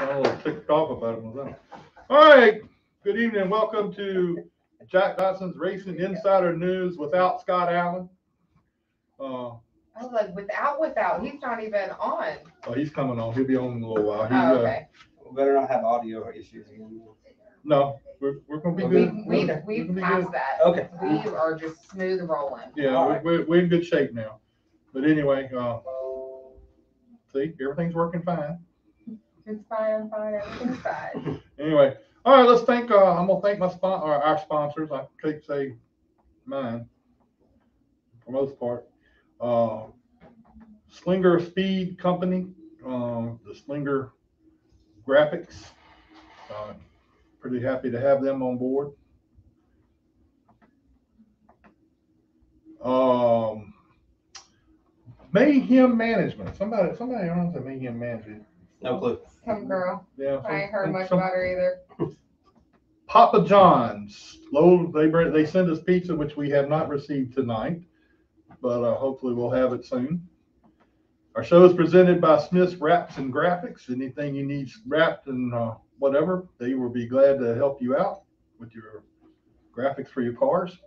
I'm a little ticked off about it myself. All right. Good evening and welcome to Jack Dodson's Racing Insider News without Scott Allen. I was like, without. He's not even on. Oh, he's coming on. He'll be on in a little while. Okay. We better not have audio issues again. No, we're going to be good. We've passed that. Okay. We are just smooth rolling. Yeah, right. we're in good shape now. But anyway, see, everything's working fine. It's fine, everything's fine. Anyway, all right, let's thank, I'm going to thank our sponsors. I can't say mine for the most part. Slinger Speed Company, the Slinger Graphics. Pretty happy to have them on board. Mayhem Management. Somebody owns a Mayhem Management. No clue. Some girl. Yeah. I ain't heard much about her either. Papa John's. They send us pizza, which we have not received tonight, but hopefully we'll have it soon. Our show is presented by Smith's Wraps and Graphics. Anything you need wrapped and whatever, they will be glad to help you out with your graphics for your cars.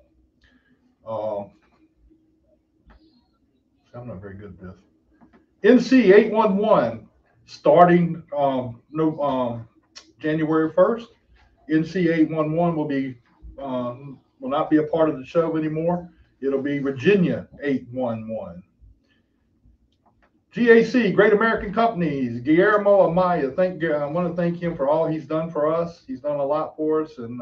I'm not very good at this. NC 811 starting January 1st. NC 811 will not be a part of the show anymore. It'll be Virginia 811. GAC, Great American Companies, Guillermo Amaya. I want to thank him for all he's done for us. He's done a lot for us, and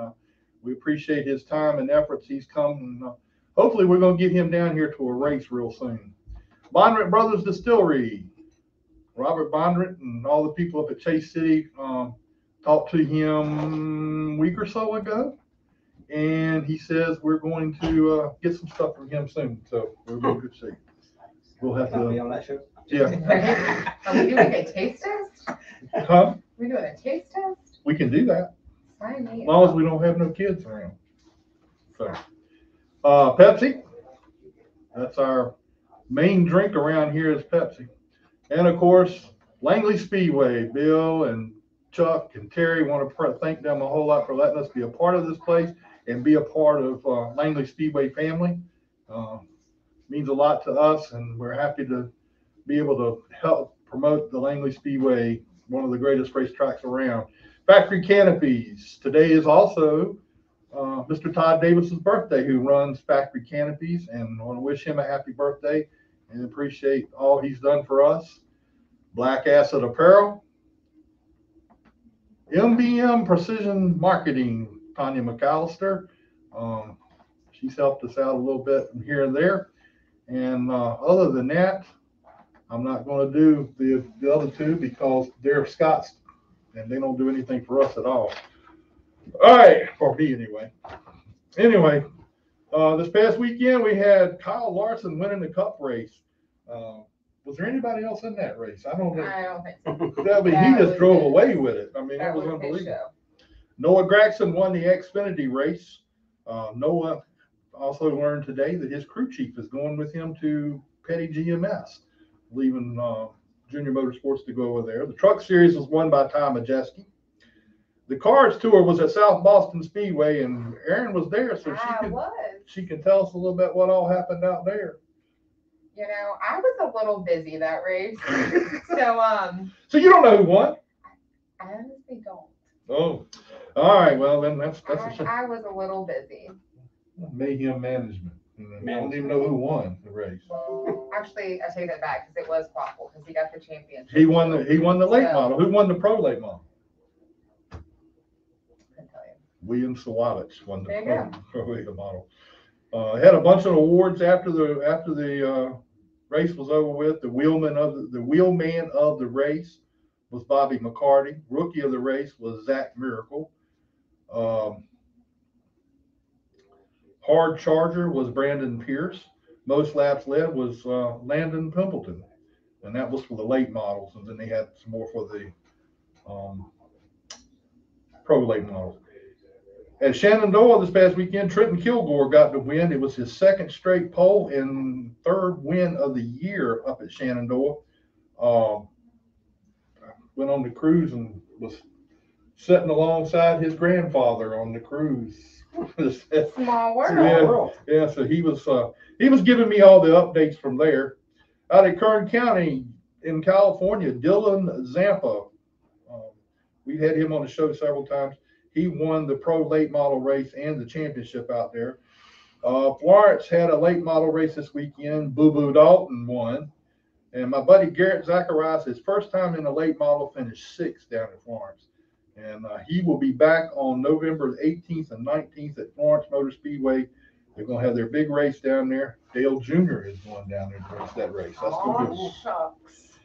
we appreciate his time and efforts. He's come, and hopefully we're going to get him down here to a race real soon. Bondrit Brothers Distillery, Robert Bondrit and all the people up at Chase City talked to him a week or so ago, and he says we're going to get some stuff from him soon. So we're in good shape. We'll have to be on that show. Yeah. Are we doing a taste test? Huh? We doing a taste test? We can do that Sign me as long as we don't have no kids around. So, Pepsi. That's our main drink around here is Pepsi. And of course, Langley Speedway. Bill and Chuck and Terry want to thank them a whole lot for letting us be a part of this place and be a part of Langley Speedway family. Means a lot to us, and we're happy to be able to help promote the Langley Speedway, one of the greatest racetracks around. Factory Canopies. Today is also Mr. Todd Davis's birthday, who runs Factory Canopies, and I want to wish him a happy birthday and appreciate all he's done for us. Black Acid Apparel. MBM Precision Marketing, Tanya McAllister. She's helped us out a little bit here and there. And other than that, I'm not going to do the other two because they're Scots and they don't do anything for us at all. All right, for me anyway. Anyway, this past weekend we had Kyle Larson winning the Cup race. Was there anybody else in that race? I don't think so. He just drove away with it. I mean, it was unbelievable. Noah Gregson won the Xfinity race. Noah also learned today that his crew chief is going with him to Petty GMS, leaving Junior Motorsports to go over there. The Truck Series was won by Ty Majeski. The Cards Tour was at South Boston Speedway, and Erin was there, so she can tell us a little bit what all happened out there. You know, I was a little busy that race, So you don't know who won? I honestly don't. Oh, all right. Well, then that's a shame. I was a little busy. Mayhem Management. I don't even know who won the race. Actually, I take that back because it was Quaffle because he got the championship. He won the late model. Who won the pro late model? Couldn't tell you. William Sawallich won the There you pro late model. Had a bunch of awards after the race was over with. The wheelman of the race was Bobby McCarty. Rookie of the race was Zach Miracle. Hard charger was Brandon Pierce. Most laps led was Landon Pimpleton, and that was for the late models. And then they had some more for the pro late models. At Shenandoah this past weekend, Trenton Kilgore got the win. It was his second straight pole and third win of the year up at Shenandoah. Went on the cruise and was sitting alongside his grandfather on the cruise. Small Yeah. world. Yeah, so he was giving me all the updates from there. Out at Kern County in California, Dylan Zampa. We had him on the show several times. He won the pro late model race and the championship out there. Florence had a late model race this weekend. Boo Boo Dalton won. And my buddy Garrett Zacharias, his first time in a late model, finished 6th down at Florence. And he will be back on November 18th and 19th at Florence Motor Speedway. They're going to have their big race down there. Dale Jr. is going down there to race that race. That's Oh, shucks.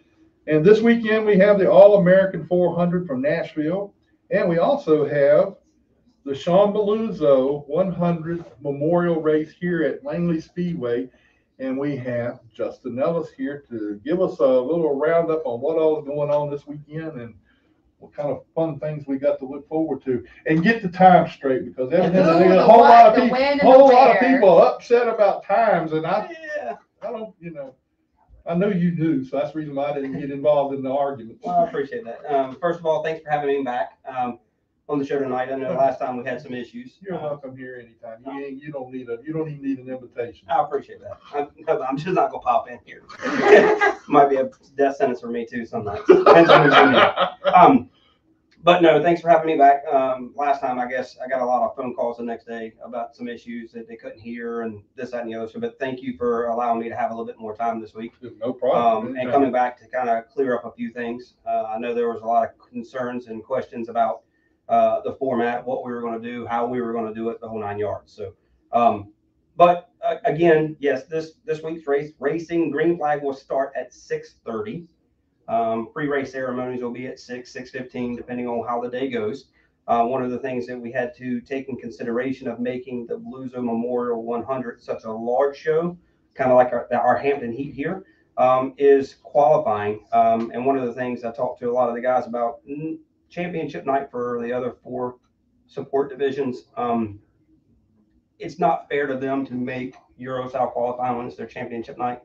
And this weekend we have the All-American 400 from Nashville. And we also have the Sean Balluzzo 100th Memorial Race here at Langley Speedway. And we have Justin Ellis here to give us a little roundup on what all is going on this weekend and what kind of fun things we got to look forward to. And get the time straight, because evidently a whole lot of people upset about times. And I don't, I know you do, so that's the reason why I didn't get involved in the argument. Well, I appreciate that. First of all, thanks for having me back on the show tonight. I know last time we had some issues. You're welcome here anytime. You don't even need an invitation. I appreciate that. I'm just not gonna pop in here. Might be a death sentence for me too some nights. Depends on who's in here. But no, thanks for having me back. Last time, I guess I got a lot of phone calls the next day about some issues that they couldn't hear and this, that, and the other. So, but thank you for allowing me to have a little bit more time this week. No problem. And coming back to kind of clear up a few things. I know there was a lot of concerns and questions about the format, what we were going to do, how we were going to do it, the whole 9 yards. So, but again, yes, this week's racing green flag will start at 6:30. Pre-race ceremonies will be at 6:15, depending on how the day goes. One of the things that we had to take in consideration of making the Balluzzo Memorial 100 such a large show, kind of like our Hampton Heat here, is qualifying. And one of the things I talked to a lot of the guys about, championship night for the other 4 support divisions, it's not fair to them to make Euro style qualifying when it's their championship night.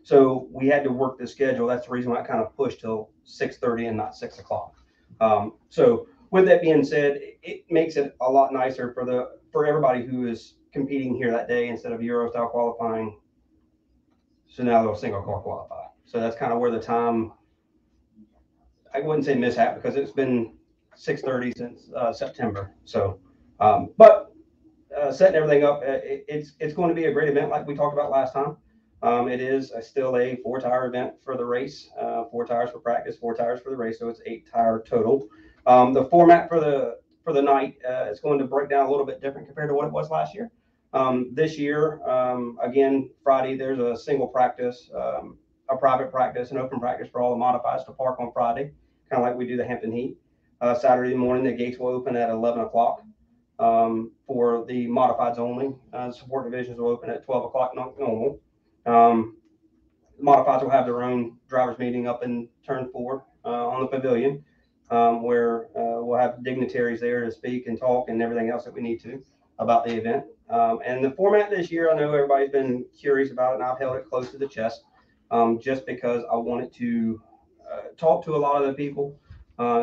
So we had to work the schedule. That's the reason why I kind of pushed till 6:30 and not 6 o'clock. So with that being said, it makes it a lot nicer for everybody who is competing here that day instead of Euro style qualifying. So now they'll single car qualify. So that's kind of where the time, I wouldn't say mishap because it's been 6:30 since September. So, but setting everything up, it's going to be a great event like we talked about last time. It is still a 4-tire event for the race, 4 tires for practice, 4 tires for the race, so it's 8-tire total. The format for the night is going to break down a little bit different compared to what it was last year. This year, again, Friday there's a single practice, a private practice, an open practice for all the modifieds to park on Friday, kind of like we do the Hampton Heat. Saturday morning the gates will open at 11 o'clock for the modifieds only. Support divisions will open at 12 o'clock normal. Modifieds will have their own drivers meeting up in turn 4 on the pavilion, where we'll have dignitaries there to speak and talk and everything else that we need to about the event. And the format this year, I know everybody's been curious about it, and I've held it close to the chest just because I wanted to talk to a lot of the people,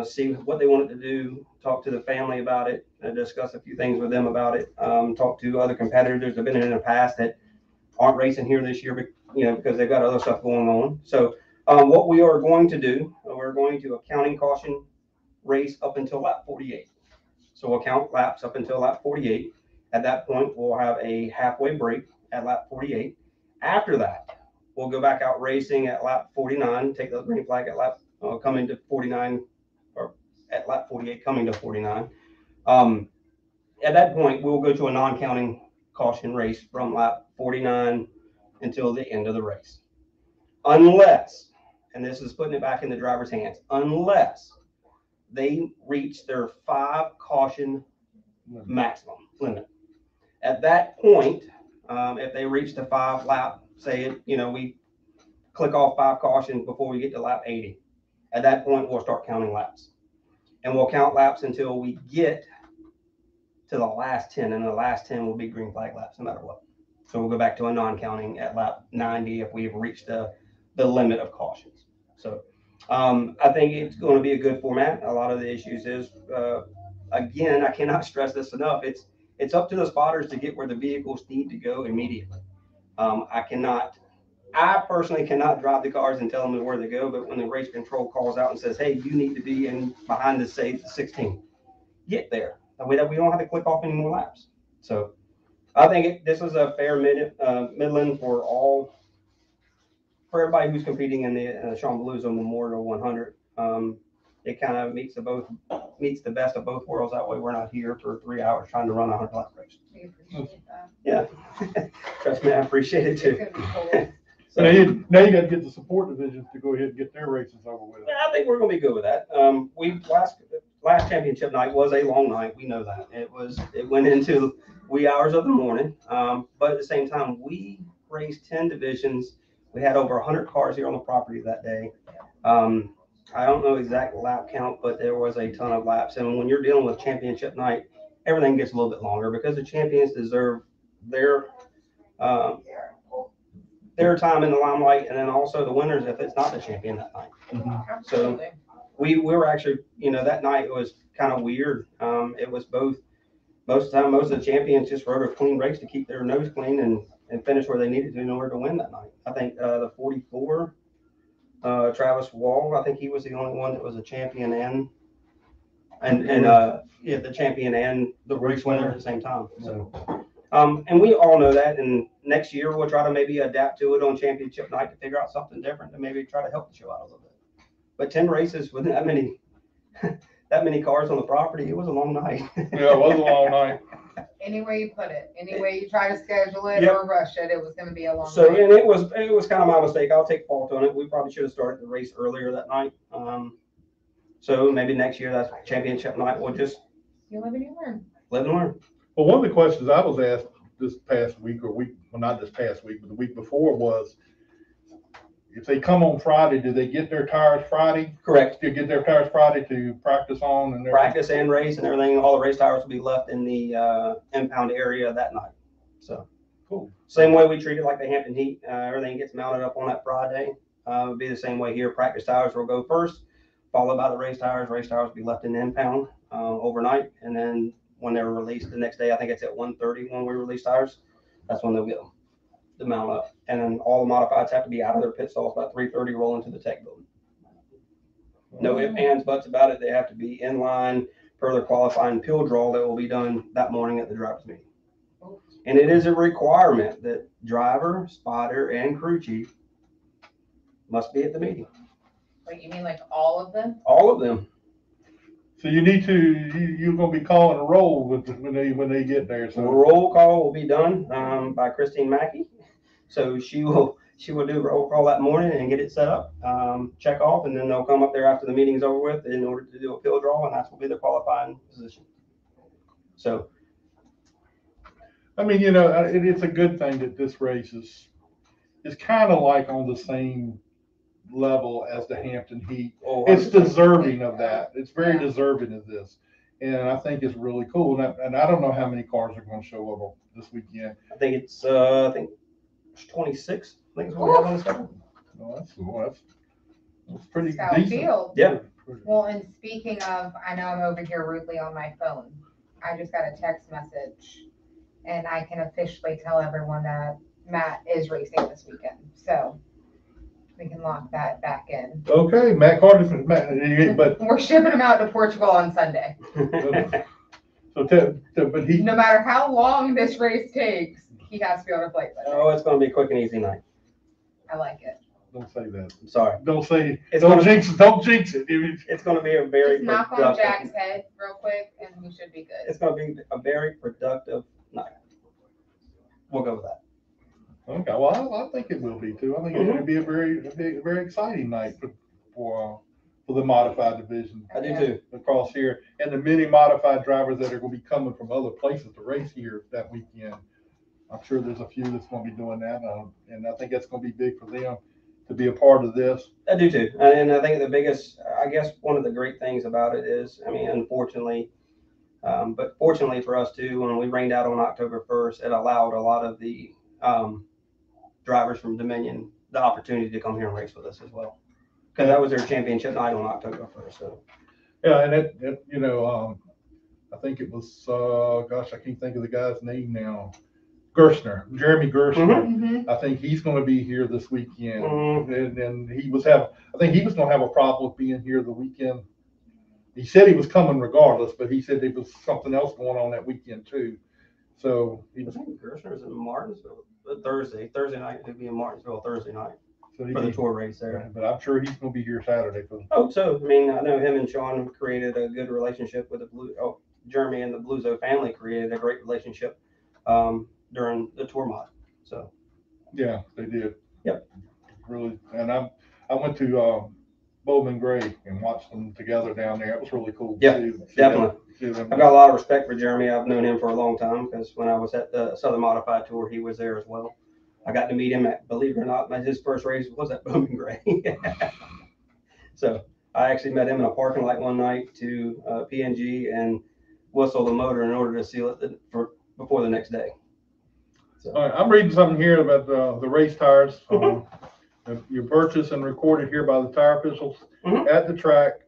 see what they wanted to do, talk to the family about it, discuss a few things with them about it, talk to other competitors that have been in the past that aren't racing here this year, because they've got other stuff going on. So what we are going to do, we're going to a counting caution race up until lap 48. So we'll count laps up until lap 48. At that point, we'll have a halfway break at lap 48. After that, we'll go back out racing at lap 49, take the green flag at lap coming to 49, or at lap 48 coming to 49. At that point, we'll go to a non-counting caution race from lap 49 until the end of the race. Unless, and this is putting it back in the driver's hands, unless they reach their 5 caution maximum limit. At that point, if they reach the 5 lap, say we click off 5 cautions before we get to lap 80. At that point, we'll start counting laps. And we'll count laps until we get to the last 10, and the last 10 will be green flag laps no matter what. So we'll go back to a non-counting at lap 90 if we've reached the limit of cautions. So I think it's going to be a good format. A lot of the issues is, again, I cannot stress this enough. It's up to the spotters to get where the vehicles need to go immediately. I personally cannot drive the cars and tell them where to go, but when the race control calls out and says, hey, you need to be in behind the 16, get there. That way that we don't have to click off any more laps. So I think this is a fair Midland for everybody who's competing in the Sean Balluzzo Memorial 100. It kind of meets the best of both worlds. That way we're not here for 3 hours trying to run a 100-lap race. We appreciate that. Yeah. Trust me, I appreciate it too. It's gonna be cool. So, Now you got to get the support divisions to go ahead and get their races over with. yeah, I think we're going to be good with that. Last championship night was a long night. We know that it went into wee hours of the morning. But at the same time, we raced 10 divisions. We had over 100 cars here on the property that day. I don't know exact lap count, but there was a ton of laps. And when you're dealing with championship night, everything gets a little bit longer because the champions deserve their time in the limelight, and then also the winners if it's not the champion that night. Absolutely. We were actually, that night was kind of weird. It was both. Most of the time, most of the champions just rode a clean race to keep their nose clean and finish where they needed to in order to win that night. I think the 44, Travis Wall, I think he was the only one that was a champion the champion and the race winner at the same time. So. And we all know that, and next year we'll try to maybe adapt to it on championship night to figure out something different and maybe try to help the show out a little bit. But 10 races with that many cars on the property, it was a long night. Yeah, it was a long night. Any way you put it, any way you try to schedule it Yep. or rush it, it was going to be a long So, night. and it was kind of my mistake. I'll take fault on it. We probably should have started the race earlier that night. So maybe next year that's championship night. We'll just You live and you learn. live and learn. Well, one of the questions I was asked this past week, well, not this past week, but the week before was, if they come on Friday, do they get their tires Friday? Correct. To get their tires Friday to practice on and everything? Practice and race and everything. All the race tires will be left in the impound area that night. So Cool. same way we treat it like the Hampton Heat. Everything gets mounted up on that Friday. It'll be the same way here. Practice tires will go first, followed by the race tires. Race tires will be left in the impound overnight, and then when they're released the next day, I think it's at 1:30 when we release tires. That's when they'll get the mount up. And then all the modifieds have to be out of their pit stalls by 3:30, roll into the tech building. No ifs, ands, buts about it. They have to be in line per their qualifying pill draw that will be done that morning at the driver's meeting. And it is a requirement that driver, spotter, and crew chief must be at the meeting. Wait, you mean like all of them? All of them. So you're gonna be calling a roll when they get there. So So roll call will be done by Christine Mackey. So she will do roll call that morning and get it set up, check off, and then they'll come up there after the meeting's over with in order to do a pill draw, and that will be their qualifying position. So, I mean, it's a good thing that this race is kind of like on the same level as the Hampton Heat. It's deserving of that. It's very deserving of this. And I think it's really cool. And I don't know how many cars are going to show up this weekend. I think it's 26. I think it's what we have on the schedule. No, that's cool. That's pretty Scout decent. Field. Yeah. Well, and speaking of, I know I'm over here rudely on my phone. I just got a text message, and I can officially tell everyone that Matt is racing this weekend. So we can lock that back in. Okay, Matt Carter, but We're shipping him out to Portugal on Sunday. but he. No matter how long this race takes, he has to be on a flight Sunday. Oh, it's going to be a quick and easy night. I like it. Don't say that. I'm sorry. Don't say. It's Don't gonna- jinx it. Don't jinx it. It's going to be a very Just knock on productive. Jack's head real quick, and we should be good. It's going to be a very productive night. We'll go with that. Okay, well, I think it will be too. I think it's going to be a very exciting night for the modified division I do too. across here, and the many modified drivers that are going to be coming from other places to race here that weekend. I'm sure there's a few that's going to be doing that, and I think that's going to be big for them to be a part of this. I do too. And I think the biggest, I guess one of the great things about it is, I mean, unfortunately, but fortunately for us too, when we rained out on October 1st, it allowed a lot of the drivers from Dominion the opportunity to come here and race with us as well. because that was their championship night on October 1st. So Yeah, and I think it was, gosh, I can't think of the guy's name now. Jeremy Gerstner. Mhm. I think he's going to be here this weekend. Mhm. And I think he was going to have a problem with being here the weekend. He said he was coming regardless, but he said there was something else going on that weekend too. So he I was, think Gershner's in Martinsville Thursday night. He'll be in Martinsville Thursday night so for the tour race there. but I'm sure he's going to be here Saturday for Oh, so I mean, I know him and Sean created a good relationship with Jeremy and the Balluzzo family created a great relationship during the tour mod. So yeah, they did. Yep. Really, and I went to Bowman Gray and watched them together down there. It was really cool. Yeah, definitely. See them. I've got a lot of respect for Jeremy. I've known him for a long time because when I was at the Southern Modified Tour, he was there as well. I got to meet him at, believe it or not, his first race was at Bowman Gray. So I actually met him in a parking lot one night to P&G and whistle the motor in order to seal it before the next day. So. All right, I'm reading something here about the race tires. You're purchased and recorded here by the tire officials at the track.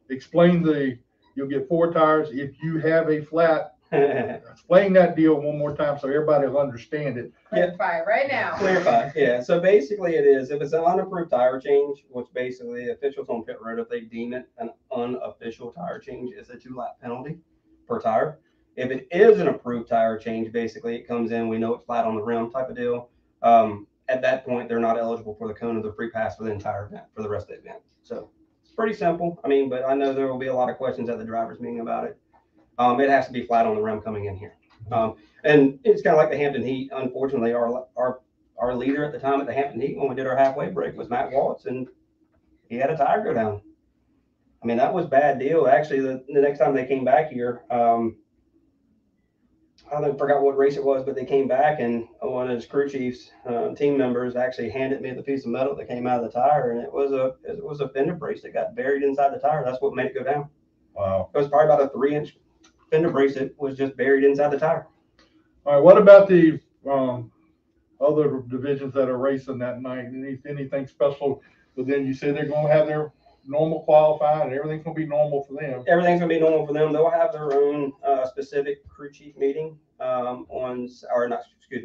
Explain you'll get 4 tires. If you have a flat, explain that deal one more time so everybody will understand it. Clarify right now. Clarify, yeah. So basically it is, if it's an unapproved tire change, which basically officials on pit road, if they deem it an unofficial tire change, it's a 2-lap penalty per tire. If it is an approved tire change, basically it comes in, we know it's flat on the rim type of deal. At that point, they're not eligible for the cone of the free pass for the entire event, for the rest of the event. So it's pretty simple. I mean, but I know there will be a lot of questions at the driver's meeting about it. It has to be flat on the rim coming in here. And it's kind of like the Hampton Heat. Unfortunately, our leader at the time at the Hampton Heat when we did our halfway break was Matt Waltz, and he had a tire go down. I mean, that was a bad deal. Actually, the next time they came back here, I forgot what race it was, but they came back and one of his crew chiefs, team members, actually handed me the piece of metal that came out of the tire, and it was a fender brace that got buried inside the tire. That's what made it go down. Wow. It was probably about a 3-inch fender brace that was just buried inside the tire. All right, what about the other divisions that are racing that night? Anything special? But then you say they're going to have their normal qualifying and everything's going to be normal for them. Everything's going to be normal for them. They'll have their own specific crew chief meeting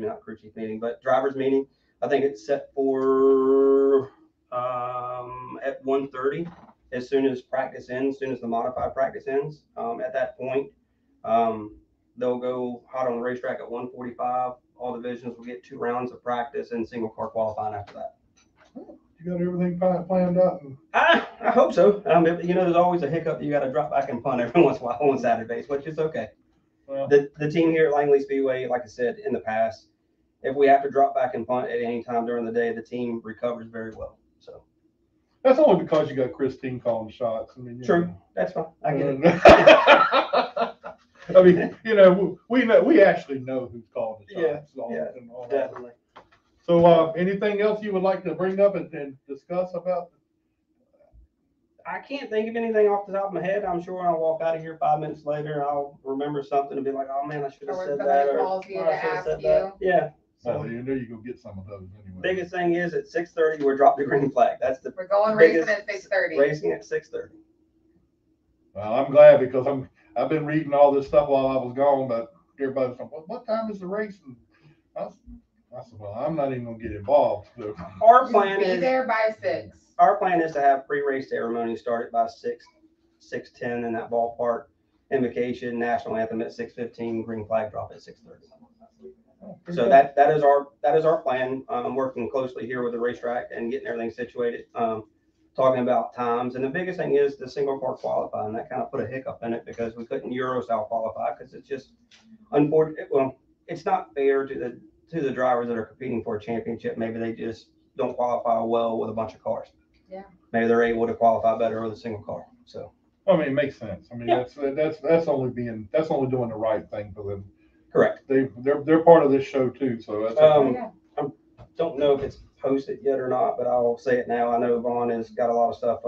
not crew chief meeting, but driver's meeting. I think it's set for at 1:30 as soon as practice ends, as soon as the modified practice ends. At that point, they'll go hot on the racetrack at 1:45. All divisions will get 2 rounds of practice and single car qualifying after that. You got everything planned out? I hope so. There's always a hiccup. You got to drop back and punt every once in a while on Saturdays, which is okay. Well, the team here at Langley Speedway, like I said in the past, if we have to drop back and punt at any time during the day, the team recovers very well. So that's only because you got Christine calling shots. I mean, true. That's fine. I get it. I mean, we actually know who's calling the shots. And all that. Definitely. So, anything else you would like to bring up and discuss about? I can't think of anything off the top of my head. I'm sure when I walk out of here 5 minutes later, I'll remember something and be like, "Oh man, I should have said that." Or calls you to ask you. Yeah. So you know you go get some of those anyway. Biggest thing is at 6:30 we're dropping the green flag. That's the We're going biggest racing at 6:30. Racing at 6:30. Well, I'm glad because I've been reading all this stuff while I was gone, but everybody's like, what time is the race? And I said, well, I'm not even gonna get involved. So. Our plan Be is there by 6. Our plan is to have pre-race ceremony started by 6:10 in that ballpark. Invocation, national anthem at 6:15, green flag drop at 6:30. So that is our plan. I'm working closely here with the racetrack and getting everything situated. Talking about times, and the biggest thing is the single car qualifying. That kind of put a hiccup in it because we couldn't Euro style qualify because it's just unfortunate. Well, it's not fair to the drivers that are competing for a championship. Maybe they just don't qualify well with a bunch of cars. Yeah. Maybe they're able to qualify better with a single car. So. I mean, it makes sense. I mean, Yeah. that's only doing the right thing for them. Correct. They're part of this show too, so that's okay. I don't know if it's posted yet or not, but I'll say it now. I know Vaughn has got a lot of stuff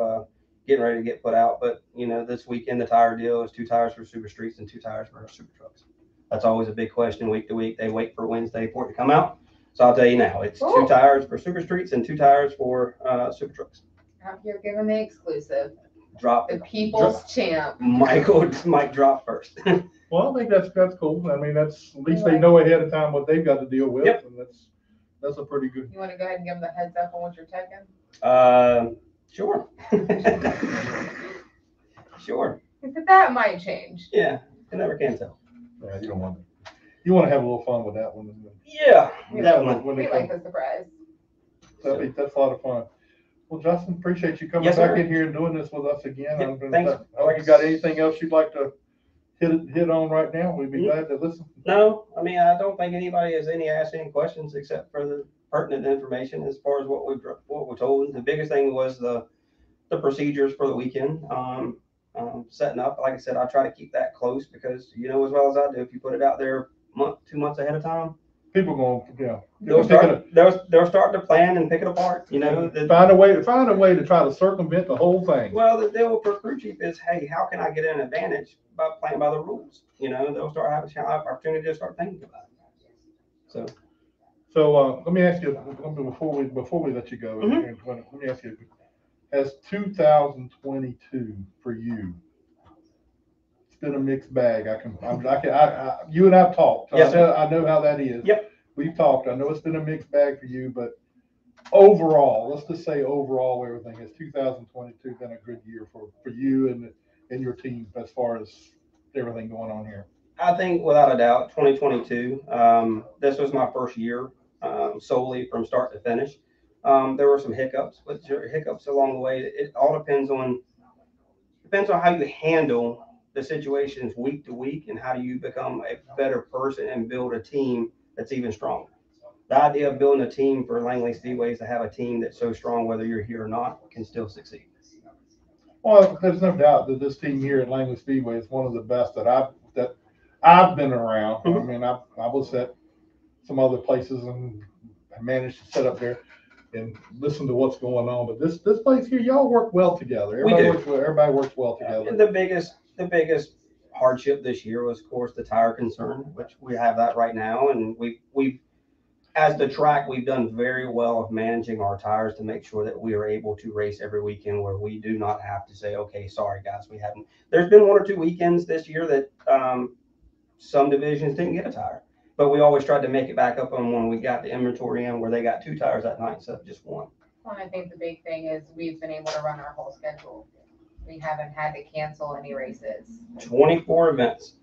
getting ready to get put out, but this weekend the tire deal is 2 tires for super streets and 2 tires for super trucks. That's always a big question week to week. They wait for Wednesday for it to come out. So I'll tell you now, it's 2 tires for super streets and 2 tires for super trucks. out here giving the exclusive. Drop The people's champ. might drop first. Well, I think that's cool. I mean, that's, at least they know ahead of time what they've got to deal with. Yep. And that's a pretty good. You want to go ahead and give them the heads up on what you're taking? Sure. Sure. Because that might change. Yeah, you never can tell. Yeah, you don't want to. You want to have a little fun with that one. Yeah, We definitely. When they We come. like the surprise. That's a lot of fun. Well, Justin, appreciate you coming Yes, back sir. in here and doing this with us again. Yep, thanks. You got anything else you'd like to hit on right now? We'd be glad to listen. No, I mean, I don't think anybody has asked any questions except for the pertinent information as far as what we're told. The biggest thing was the procedures for the weekend. Setting up, like I said, I try to keep that close because you know as well as I do, if you put it out there 2 months ahead of time, People going, yeah. they'll start to plan and pick it apart. You know, Find a way to try to circumvent the whole thing. well, the deal for crew chief is, hey, how can I get an advantage by playing by the rules? You know, they'll start having an opportunity to start thinking about it. So let me ask you before we let you go. Mhm. Let me ask you: has 2022 for you? It's been a mixed bag. You and I've talked. So Yes, sir. I know how that is. Yep. We've talked. I know it's been a mixed bag for you, but overall, let's just say overall, everything has 2022 been a good year for you and your team as far as everything going on here. I think without a doubt, 2022. This was my first year solely from start to finish. There were some hiccups, but hiccups along the way. It all depends on how you handle the situations week to week and how do you become a better person and build a team that's even stronger. The idea of building a team for Langley Speedway is to have a team that's so strong, whether you're here or not, can still succeed. Well, there's no doubt that this team here at Langley Speedway is one of the best that I've been around. Mhm. I mean, I was at some other places and I managed to sit up there and listen to what's going on. But this place here, y'all work well together. Everybody works well together. And the biggest hardship this year was, of course, the tire concern, which we have that right now. And we've as the track, we've done very well of managing our tires to make sure that we are able to race every weekend where we do not have to say, okay, sorry guys, we haven't. There's been 1 or 2 weekends this year that some divisions didn't get a tire, but we always tried to make it back up on when we got the inventory in where they got 2 tires that night instead of just 1. Well, I think the big thing is we've been able to run our whole schedule. We haven't had to cancel any races. 24 events.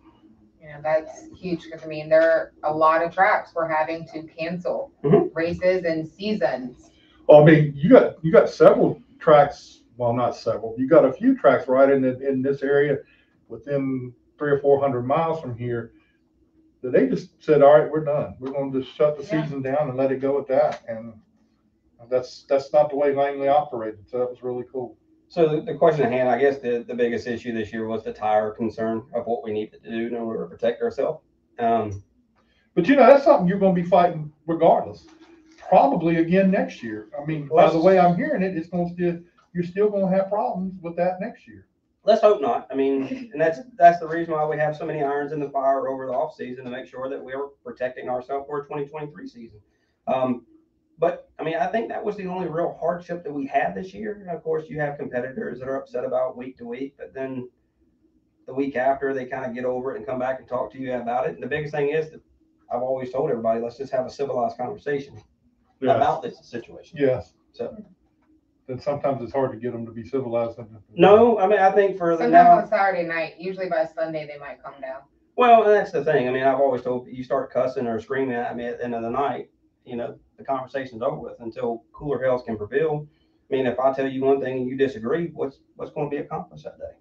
You know, that's huge because I mean, there are a lot of tracks we're having to cancel races and seasons. Well, I mean, you got several tracks. Well, not several. You got a few tracks right in this area within 300 or 400 miles from here that they just said, all right, we're done. We're going to just shut the season down and let it go at that. And that's not the way Langley operated. So that was really cool. So the question at hand, I guess the biggest issue this year was the tire concern of what we needed to do in order to protect ourselves. But you know, that's something you're going to be fighting regardless. Probably again next year. I mean, by the way I'm hearing it, you're still going to have problems with that next year. Let's hope not. I mean, and that's the reason why we have so many irons in the fire over the off season to make sure that we are protecting ourselves for a 2023 season. But I mean, I think that was the only real hardship that we had this year. And of course, you have competitors that are upset about week to week, but then the week after they kind of get over it and come back and talk to you about it. And the biggest thing is that I've always told everybody, let's just have a civilized conversation about this situation. Yes. So. Then sometimes it's hard to get them to be civilized. No, I mean, I think for the sometimes on Saturday night, usually by Sunday they might calm down. Well, that's the thing. I mean, I've always told you start cussing or screaming at me at the end of the night, you know, the conversation's over with until cooler heads can prevail. I mean, if I tell you one thing and you disagree, what's going to be accomplished that day?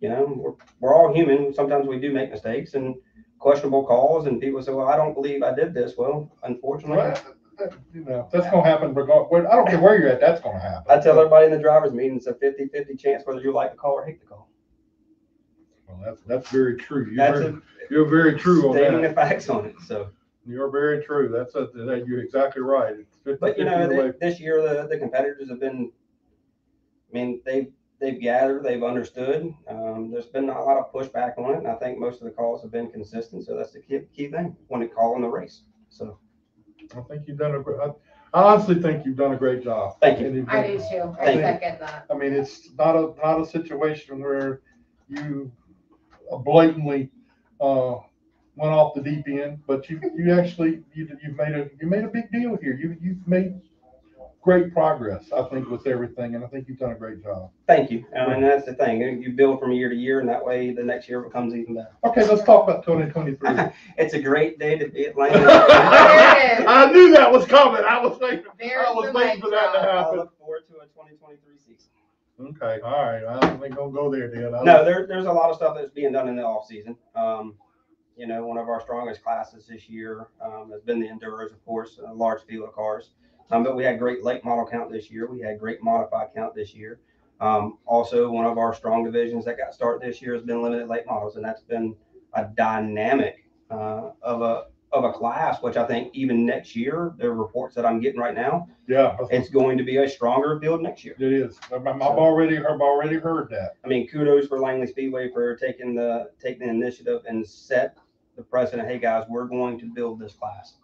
You know, we're all human. Sometimes we do make mistakes and questionable calls, and people say, well, I don't believe I did this. Well, unfortunately. You know, that's going to happen. I don't care where you're at. That's going to happen. I tell everybody in the driver's meeting, it's a 50-50 chance whether you like the call or hate the call. Well, that's very true. You're very true on that. Stating the facts on it. So you're very true. You're exactly right. It's 50, but you know, this year the competitors have been. I mean, they've gathered, they've understood. There's been not a lot of pushback on it, and I think most of the calls have been consistent. So that's the key thing when they call in the race. So. I think you've done I honestly think you've done a great job. Thank you. And you've I been- do too. I Thank you. second that. I mean, it's not a situation where you blatantly went off the deep end, but you've made a big deal here. You've made great progress, I think, with everything, and I think you've done a great job. Thank you. And that's the thing. You build from year to year, and that way the next year becomes even better. Okay, let's talk about 2023. It's a great day to be at Langley. I knew that was coming. I was waiting for that to I happen. look forward to a 2023 season. Okay, all right. I ain't gonna go there, Dan. No, there's a lot of stuff that's being done in the off season. You know, one of our strongest classes this year has been the Enduros, of course, a large field of cars. But we had great late model count this year. We had great modified count this year. Also, one of our strong divisions that got started this year has been limited late models, and that's been a dynamic of a class, which I think even next year, the reports that I'm getting right now, yeah, it's going to be a stronger field next year. it is. I've already heard that. I mean, kudos for Langley Speedway for taking the initiative and set the precedent. Hey guys, we're going to build this class.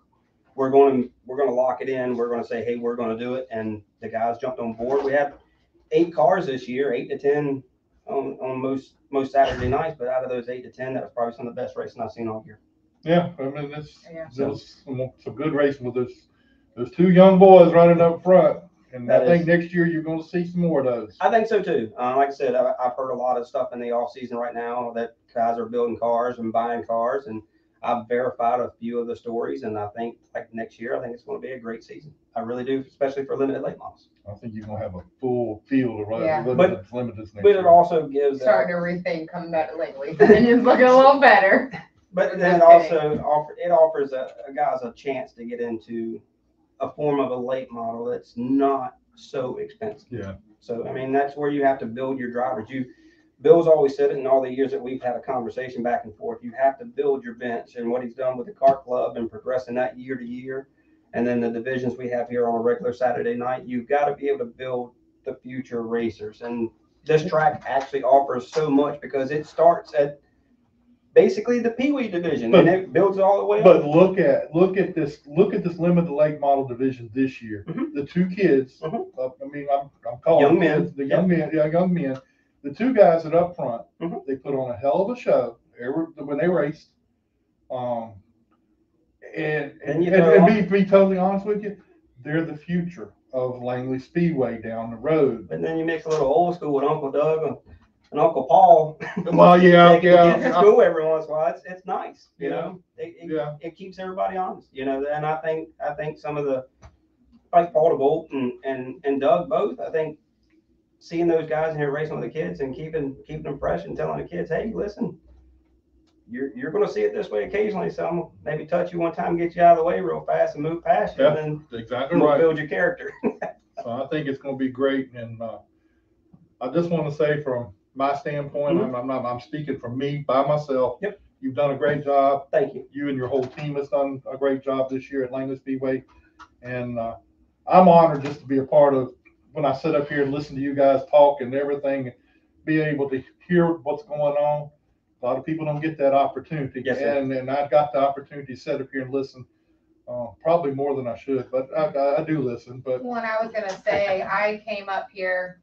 We're going to lock it in. We're going to say, hey, we're going to do it. And the guys jumped on board. We had 8 cars this year, 8 to 10 on most Saturday nights. But out of those 8 to 10, that was probably some of the best racing I've seen all year. Yeah, I mean, there was some good racing with those 2 young boys running up front. And I think next year you're going to see some more of those. I think so too. Like I said, I've heard a lot of stuff in the off season right now that guys are building cars and buying cars, and I've verified a few of the stories. And I think like next year, I think it's going to be a great season. I really do, especially for limited late models. I think you're going to have a full field of limited next But year. it also gives Starting to rethink coming back to Langley. And it's looking a little better. But then it also offers a guys a chance to get into a form of a late model that's not so expensive. Yeah. So I mean that's where you have to build your drivers. Bill's always said it in all the years that we've had a conversation back and forth. You have to build your bench, and what he's done with the car club and progressing that year to year, and then the divisions we have here on a regular Saturday night. You've got to be able to build the future racers, and this track actually offers so much because it starts at basically the Pee Wee division, and it builds all the way up. But look at this limited late model division this year. Mm-hmm. The 2 kids. Mm-hmm. I mean, I'm calling Young them men. kids, the young men. Yeah, young men. The 2 guys that up front, Mm-hmm. they put on a hell of a show when they raced. And be totally honest with you, they're the future of Langley Speedway down the road. But then you mix a little old school with Uncle Doug and Uncle Paul. Well, yeah. To school every once in a while. It's nice, you Yeah. know. It keeps everybody honest, you know. And I think some of the like Paul DeBolt and Doug both. I think seeing those guys in here racing with the kids and keeping them fresh and telling the kids, hey, listen, you're going to see it this way occasionally. So I'm gonna maybe touch you one time, get you out of the way real fast, and move past you, and then Exactly right. build your character. So I think it's going to be great, and I just want to say, from my standpoint, I'm speaking from me by myself. Yep. You've done a great job. Thank you. You and your whole team has done a great job this year at Langley Speedway, and I'm honored just to be a part of. When I sit up here and listen to you guys talk and everything, be able to hear what's going on. A lot of people don't get that opportunity. Yes, sir. And I got the opportunity to sit up here and listen, probably more than I should, but I do listen. But Well, and I was going to say, I came up here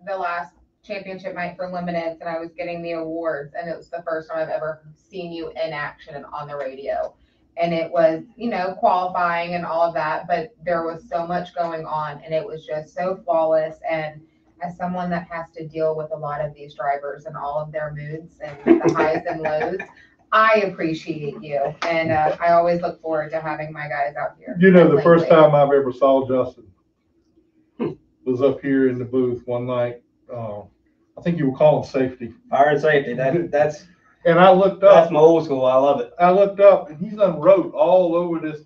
the last championship night for Limiteds, and I was getting the awards, and it was the first time I've ever seen you in action and on the radio. And it was, you know, qualifying and all of that, but there was so much going on, and it was just so flawless. And as someone that has to deal with a lot of these drivers and all of their moods and the highs and lows, I appreciate you. And I always look forward to having my guys out here. you know, the Lately. first time I've ever saw Justin was up here in the booth one night. I think you were calling safety. Fire and safety. That's And I looked up. that's my old school. I love it. I looked up, and he's done wrote all over this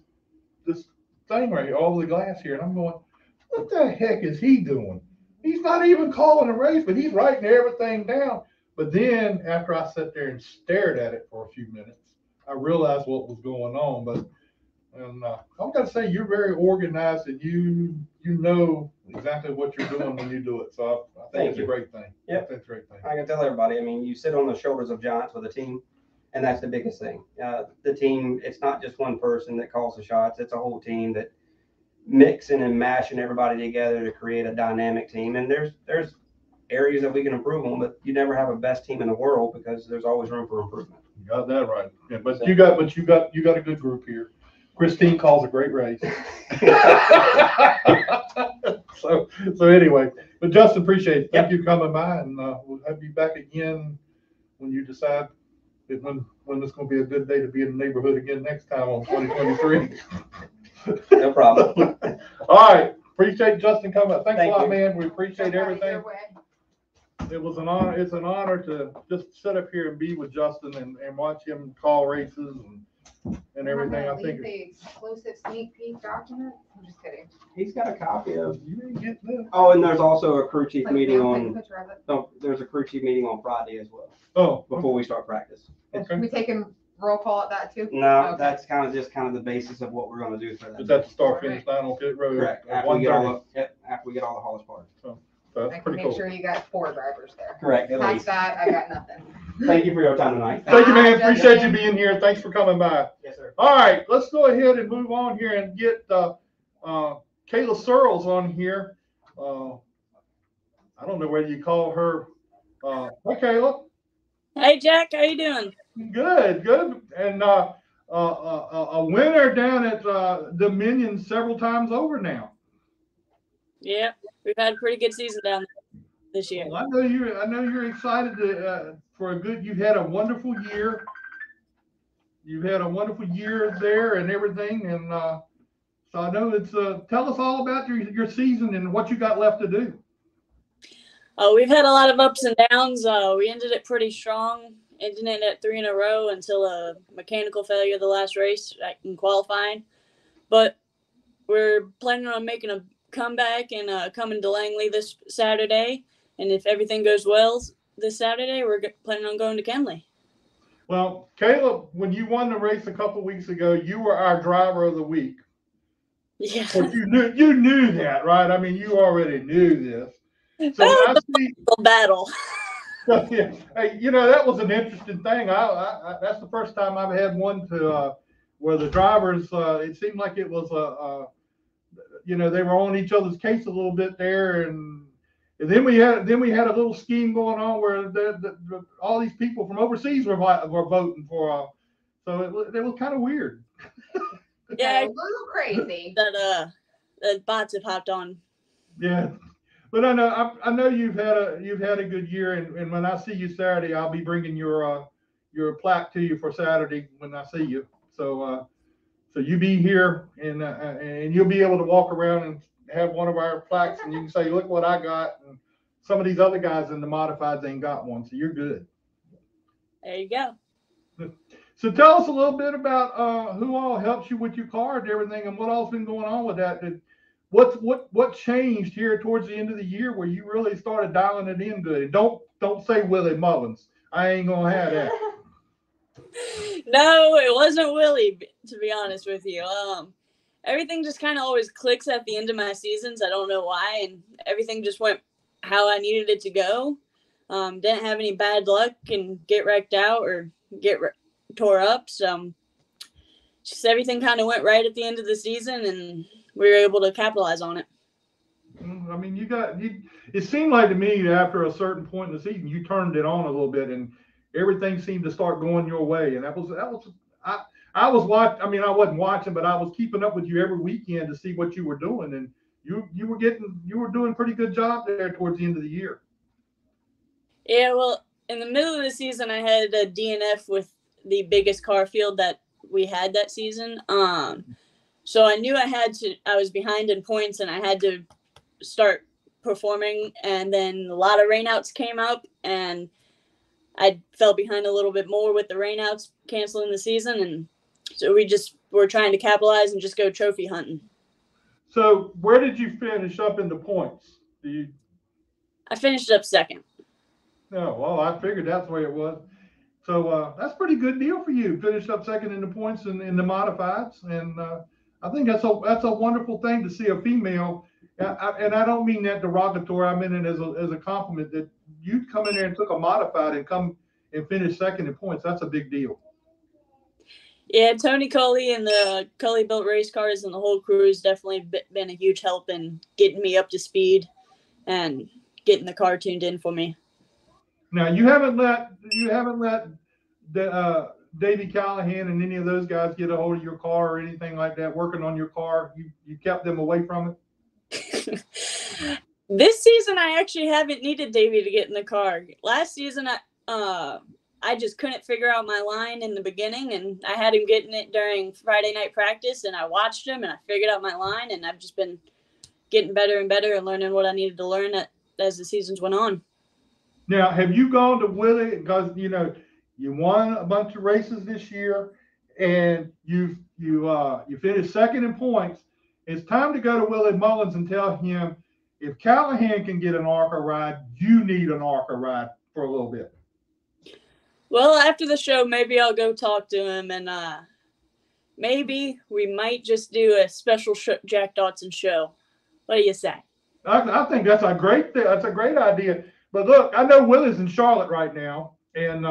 thing right here, all over the glass here. And I'm going, what the heck is he doing? He's not even calling a race, but he's writing everything down. But then after I sat there and stared at it for a few minutes, I realized what was going on. But I've got to say, you're very organized, and you know exactly what you're doing when you do it. So I think it's a great thing. Yep. I think it's a great thing. I can tell everybody. I mean, you sit on the shoulders of giants with a team, and that's the biggest thing. The team. It's not just one person that calls the shots. It's a whole team that mixing and mashing everybody together to create a dynamic team. And there's areas that we can improve on, but you never have a best team in the world because there's always room for improvement. You got that right. Yeah, but you got a good group here. Christine calls a great race. So anyway, but Justin, appreciate it. Thank you for coming by, and we'll have you back again when you decide when it's going to be a good day to be in the neighborhood again next time on 2023. No problem. All right. Appreciate Justin coming. Thanks a lot, you. man. We appreciate everything. Your way. It was an honor. It's an honor to just sit up here and be with Justin and watch him call races and everything. I think the exclusive sneak peek document. I'm just kidding. He's got a copy of. you didn't get this. Oh, and there's also a crew chief Like, meeting I'll take a on. picture of it. No, there's a crew chief meeting on Friday as well Oh, before we start practice. okay. We taking roll call at that too? No, Okay. that's kind of the basis of what we're going to do for that. Is that the start finish line on pit road? Correct. At After we get all 1:30. after we get all the haulage parts. So I that's can pretty make cool. sure you got 4 drivers there. Correct. At Past least. that, I got nothing. Thank you for your time tonight. Thank you, man. Bye, Appreciate you Justin. being here. Thanks for coming by. Yes, sir. All right, let's go ahead and move on here and get Kayla Surles on here. I don't know whether you call her. Hi, Kayla. Hey Jack, how you doing? Good. And a winner down at Dominion several times over now. Yeah, we've had a pretty good season down there this year. Well, I know you're excited for a good. You've had a wonderful year. You've had a wonderful year there and everything, and so I know it's. Tell us all about your season and what you got left to do. We've had a lot of ups and downs. We ended it pretty strong, ending it at 3 in a row until a mechanical failure the last race in qualifying. But we're planning on making a comeback and coming to Langley this Saturday. And if everything goes well this Saturday, we're planning on going to Kenley. Well, Caleb, when you won the race a couple weeks ago, you were our driver of the week. Yeah. But you knew that, right? I mean, you already knew this. So when I see Battle. yeah, hey, that was an interesting thing. I that's the first time I've had one to where the drivers. It seemed like it was they were on each other's case a little bit there, and then we had a little scheme going on where all these people from overseas were voting for. So it was kind of weird. Yeah, A little crazy. that bots have hopped on. Yeah. But I know you've had a good year, and when I see you Saturday, I'll be bringing your plaque to you for Saturday when I see you. So you be here, and you'll be able to walk around and have one of our plaques, and you can say, "Look what I got." And some of these other guys in the modifieds ain't got one, so you're good. There you go. So tell us a little bit about who all helps you with your car and everything, and what all's been going on with that. What changed here towards the end of the year where you really started dialing it in good? And don't say Willie Mullins. I ain't gonna have that. No, it wasn't Willie, to be honest with you. Everything just kind of always clicks at the end of my seasons. I don't know why, and everything just went how I needed it to go. Didn't have any bad luck and get wrecked out or get tore up. So just everything kind of went right at the end of the season, and we were able to capitalize on it. I mean, it seemed like to me after a certain point in the season, you turned it on a little bit and everything seemed to start going your way. And I was watching, I mean, I wasn't watching, but I was keeping up with you every weekend to see what you were doing. And you were doing a pretty good job there towards the end of the year. Yeah, well, in the middle of the season, I had a DNF with the biggest car field that we had that season. So I knew I was behind in points and I had to start performing. And then a lot of rainouts came up and I fell behind a little bit more with the rainouts canceling the season. And so we just were trying to capitalize and just go trophy hunting. So where did you finish up in the points? I finished up second. No, well, I figured that's the way it was. So that's a pretty good deal for you. Finished up second in the points in the modifieds. And I think that's a wonderful thing to see a female, and I don't mean that derogatory. I mean it as a compliment that you come in there and took a modified and come and finish second in points. That's a big deal. Yeah, Tony Cully and the Cully built race cars and the whole crew has definitely been a huge help in getting me up to speed and getting the car tuned in for me. Now you haven't let the Davey Callahan and any of those guys get a hold of your car or anything like that, working on your car. You kept them away from it. This season, I actually haven't needed Davey to get in the car. Last season, I just couldn't figure out my line in the beginning, and I had him getting it during Friday night practice, and I watched him, and I figured out my line, and I've just been getting better and better and learning what I needed to learn as the seasons went on. Now, have you gone to Willie, because, you won a bunch of races this year, and you finished second in points. It's time to go to Willie Mullins and tell him, if Callahan can get an ARCA ride, you need an ARCA ride for a little bit. Well, after the show, maybe I'll go talk to him, and maybe we might just do a special Jack Dodson show. What do you say? I think that's a great thing. That's a great idea. But look, I know Willie's in Charlotte right now, and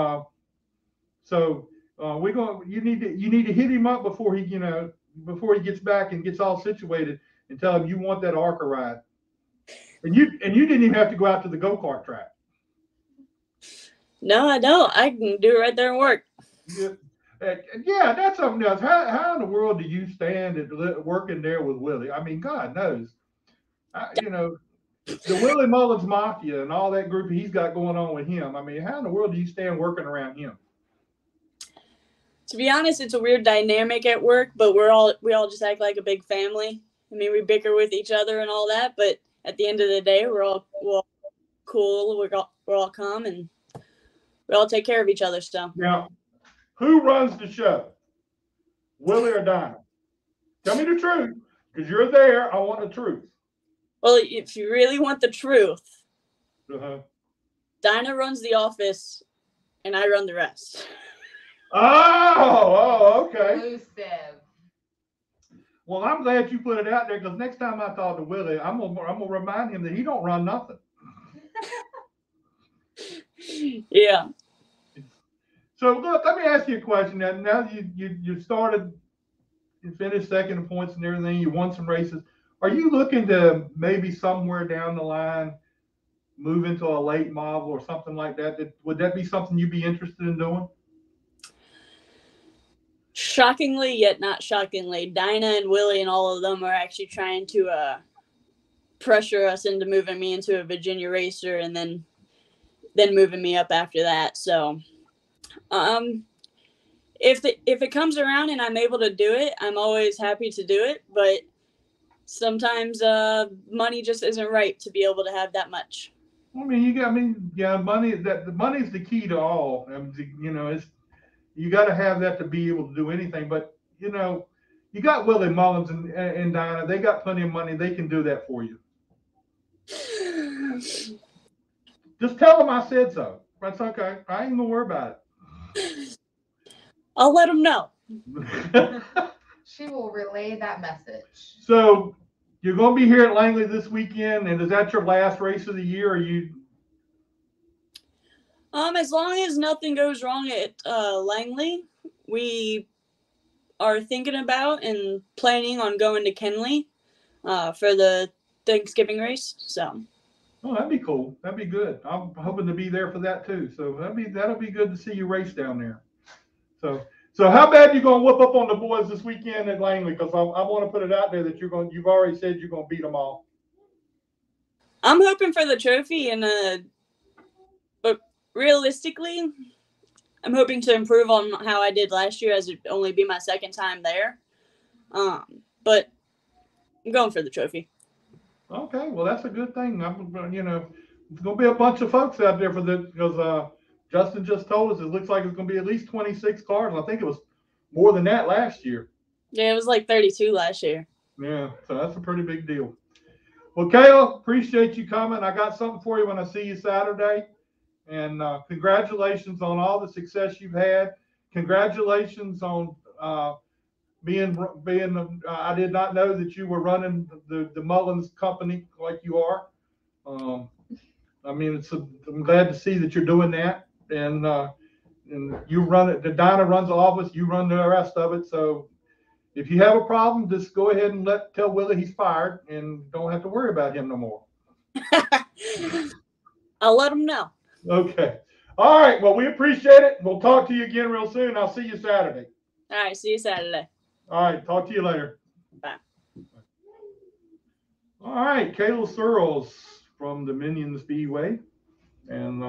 so you need to hit him up before he gets back and gets all situated, and tell him you want that ARCA ride. And you didn't even have to go out to the go-kart track. No, I don't. I can do it right there and work. Yeah, that's something else. How in the world do you stand at working there with Willie? I mean, God knows. The Willie Mullins Mafia and all that group he's got going on with him. I mean, how in the world do you stand working around him? To be honest, it's a weird dynamic at work, but we all just act like a big family. I mean, we bicker with each other and all that, but at the end of the day, we're all cool. We're all calm, and we all take care of each other. So now, who runs the show, Willie or Dinah? Tell me the truth, because you're there. I want the truth. Well, if you really want the truth, Dinah runs the office, and I run the rest. Oh, okay. Exclusive. Well, I'm glad you put it out there, because next time I talk to Willie, I'm gonna remind him that he don't run nothing. Yeah. So look, let me ask you a question. Now you started, you finished second in points and everything. You won some races. Are you looking to maybe somewhere down the line move into a late model or something like that? Would that be something you'd be interested in doing? Shockingly, yet not shockingly, Dinah and Willie and all of them are actually trying to pressure us into moving me into a Virginia racer, and then moving me up after that. So, if it comes around and I'm able to do it, I'm always happy to do it. But sometimes money just isn't right to be able to have that much. I mean, money. The money's the key to all. You got to have that to be able to do anything. But you got Willie Mullins and Dinah. They got plenty of money. They can do that for you. Just tell them I said so. That's okay. I ain't gonna worry about it. I'll let them know. She will relay that message. So you're gonna be here at Langley this weekend, and is that your last race of the year? Or you? As long as nothing goes wrong at Langley, we are thinking about and planning on going to Kenley for the Thanksgiving race. So. Oh, that'd be cool. That'd be good. I'm hoping to be there for that too. So that'll be good to see you race down there. So how bad you gonna whoop up on the boys this weekend at Langley? Because I want to put it out there that you've already said you're gonna beat them all. I'm hoping for the trophy, but realistically, I'm hoping to improve on how I did last year, as it only be my second time there. But I'm going for the trophy. Okay, well that's a good thing. There's gonna be a bunch of folks out there because Justin just told us it looks like it's gonna be at least 26 cars. I think it was more than that last year. Yeah, it was like 32 last year. Yeah, so that's a pretty big deal. Well, Kayla, appreciate you coming. I got something for you when I see you Saturday. And congratulations on all the success you've had. Congratulations on being. I did not know that you were running the Mullins company like you are. I'm glad to see that you're doing that, and and you run it. The Dinah runs the office, you run the rest of it. So if you have a problem, just go ahead and tell Willie he's fired and don't have to worry about him no more. I'll let him know. Okay. All right. Well, we appreciate it. We'll talk to you again real soon. I'll see you Saturday. All right. See you Saturday. All right. Talk to you later. Bye. All right. Kayla Surles from Dominion Speedway. And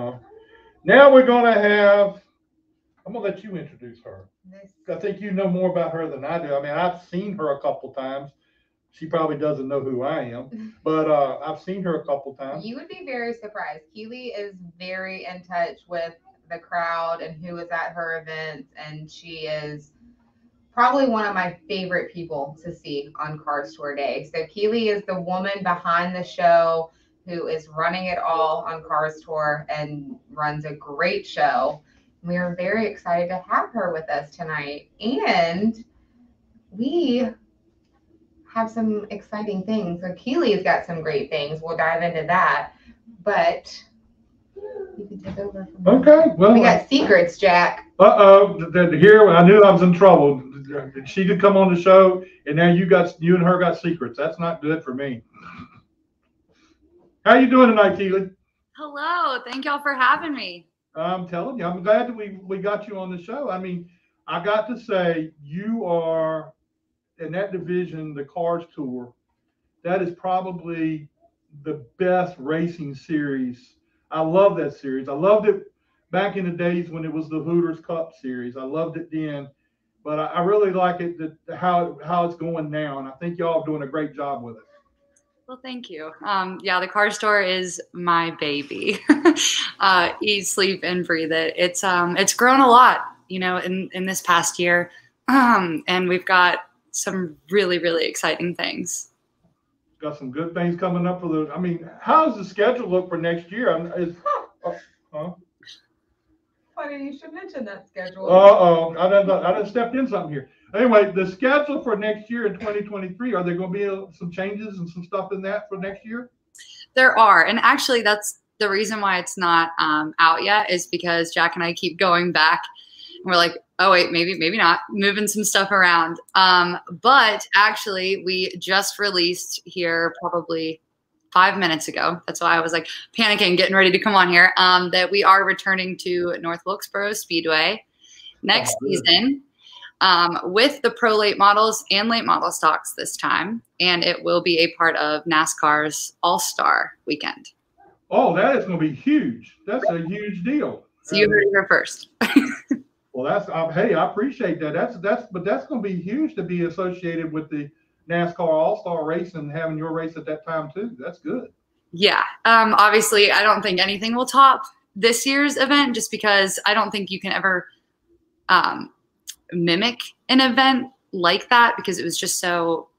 now we're going to have, I'm going to let you introduce her. I think you know more about her than I do. I mean, I've seen her a couple times. She probably doesn't know who I am, but I've seen her a couple times. You would be very surprised. Keeley is very in touch with the crowd and who is at her events, and she is probably one of my favorite people to see on Cars Tour Day. So Keeley is the woman behind the show who is running it all on Cars Tour and runs a great show. We are very excited to have her with us tonight, and we have some exciting things. So Keeley's got some great things. We'll dive into that, but you can take over from Okay. Well, we got secrets, Jack. Here, I knew I was in trouble. She could come on the show, and now you and her got secrets. That's not good for me. How you doing tonight, Keeley? Hello. Thank y'all for having me. I'm telling you, I'm glad that we got you on the show. I mean, I got to say, you are in that division, the Cars Tour. That is probably the best racing series. I love that series. I loved it back in the days when it was the Hooters Cup series. I loved it then, but I really like it how it's going now, and I think y'all are doing a great job with it. Well, thank you. Yeah, the Car Store is my baby. Eat, sleep, and breathe it. It's grown a lot, in this past year, and we've got some really, really exciting things. Got some good things coming up I mean, how does the schedule look for next year? Funny you should mention that schedule. I done stepped in something here. Anyway, the schedule for next year in 2023, are there going to be some changes and some stuff in that for next year? There are, and actually that's the reason why it's not out yet, is because Jack and I keep going back and we're like, oh wait, maybe not, moving some stuff around. But actually we just released here probably 5 minutes ago. That's why I was like panicking, getting ready to come on here, that we are returning to North Wilkesboro Speedway next season with the pro late models and late model stocks this time. And it will be a part of NASCAR's All-Star weekend. Oh, that is going to be huge. That's a huge deal. So you heard it here first. Well, hey, I appreciate that. But that's going to be huge to be associated with the NASCAR All-Star race and having your race at that time too. That's good. Yeah. Obviously, I don't think anything will top this year's event, just because I don't think you can ever mimic an event like that, because it was just so,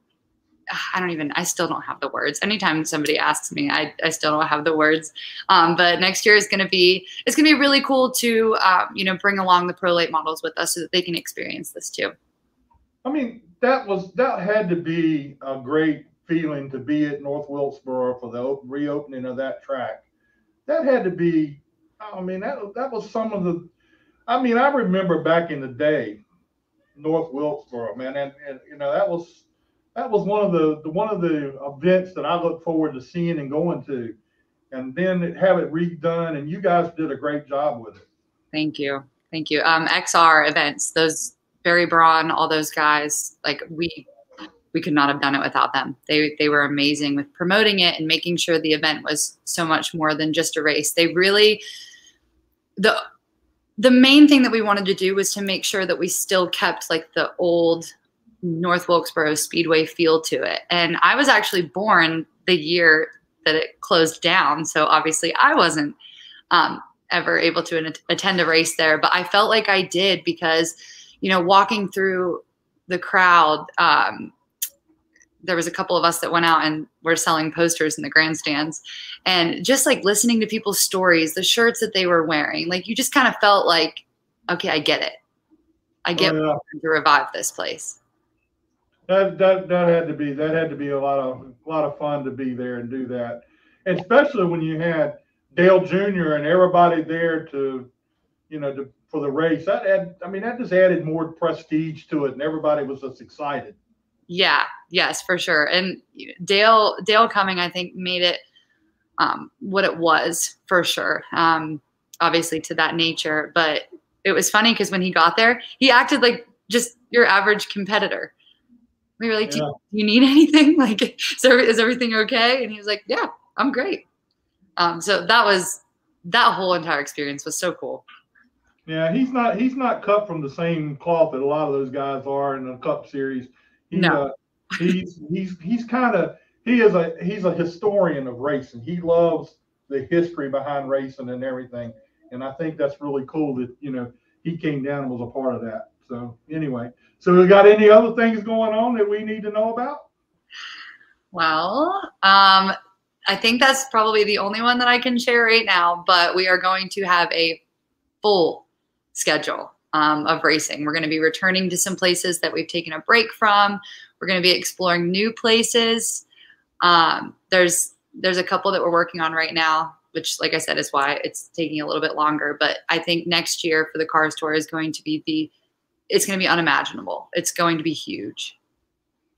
I still don't have the words. Anytime somebody asks me, I still don't have the words. But next year is going to be really cool to, bring along the pro late models with us so that they can experience this too. I mean, that had to be a great feeling to be at North Wilkesboro for the reopening of that track. That had to be, I mean, that was some of the, I mean, I remember back in the day, North Wilkesboro, man, and that was one of the events that I look forward to seeing and going to, and then have it redone. And you guys did a great job with it. Thank you. XR events, those Barry Braun, all those guys, like we could not have done it without them. They were amazing with promoting it and making sure the event was so much more than just a race. They really, the main thing that we wanted to do was to make sure that we still kept like the old North Wilkesboro Speedway feel to it. And I was actually born the year that it closed down. So obviously I wasn't ever able to attend a race there, but I felt like I did because, walking through the crowd, there was a couple of us that went out and were selling posters in the grandstands, and just like listening to people's stories, the shirts that they were wearing, like you just kind of felt like, okay, I get it. I get to revive this place. That had to be a lot of fun to be there and do that, and especially when you had Dale Jr. and everybody there to for the race. That just added more prestige to it, and everybody was just excited. Yeah, yes, for sure. And Dale coming, I think, made it what it was for sure. Obviously to that nature, but it was funny because when he got there, he acted like just your average competitor. We were like, do you need anything? Like, so is everything okay? And he was like, yeah, I'm great. So that whole entire experience was so cool. Yeah, he's not cut from the same cloth that a lot of those guys are in the Cup Series. He's a historian of racing. He loves the history behind racing and everything. And I think that's really cool that, he came down and was a part of that. So anyway, so we got any other things going on that we need to know about? Well, I think that's probably the only one that I can share right now, but we are going to have a full schedule of racing. We're going to be returning to some places that we've taken a break from. We're going to be exploring new places. There's a couple that we're working on right now, which, like I said, is why it's taking a little bit longer. But I think next year for the Cars Tour is going to be it's going to be unimaginable. It's going to be huge.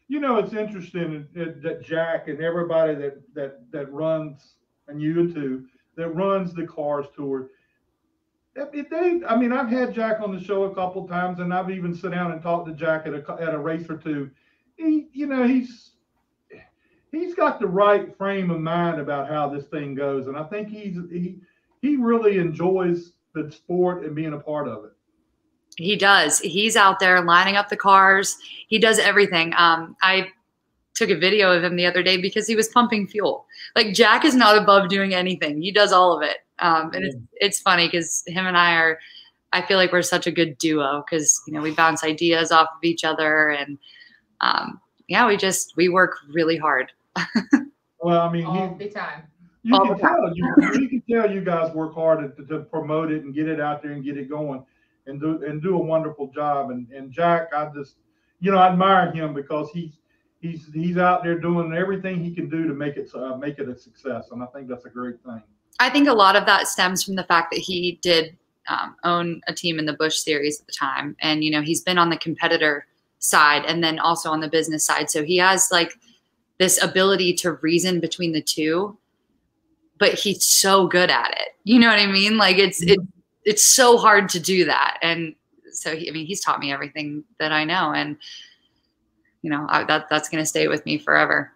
It's interesting that Jack and everybody that runs, and you too, that runs the Cars Tour. I've had Jack on the show a couple times, and I've even sat down and talked to Jack at a race or two. He's got the right frame of mind about how this thing goes, and I think he really enjoys the sport and being a part of it. He does. He's out there lining up the cars. He does everything. I took a video of him the other day because he was pumping fuel. Like, Jack is not above doing anything. He does all of it. And it's funny because him and I feel like we're such a good duo because, we bounce ideas off of each other, and we work really hard. Well, all the time. You can tell you guys work hard to promote it and get it out there and get it going, and do a wonderful job. And Jack, I just, I admire him because he's out there doing everything he can do to make it a success, and I think that's a great thing. I think a lot of that stems from the fact that he did own a team in the Busch Series at the time, and he's been on the competitor side and then also on the business side, so he has like this ability to reason between the two, but he's so good at it. You know what I mean? Like, it's so hard to do that. And so he's taught me everything that I know, and that's going to stay with me forever.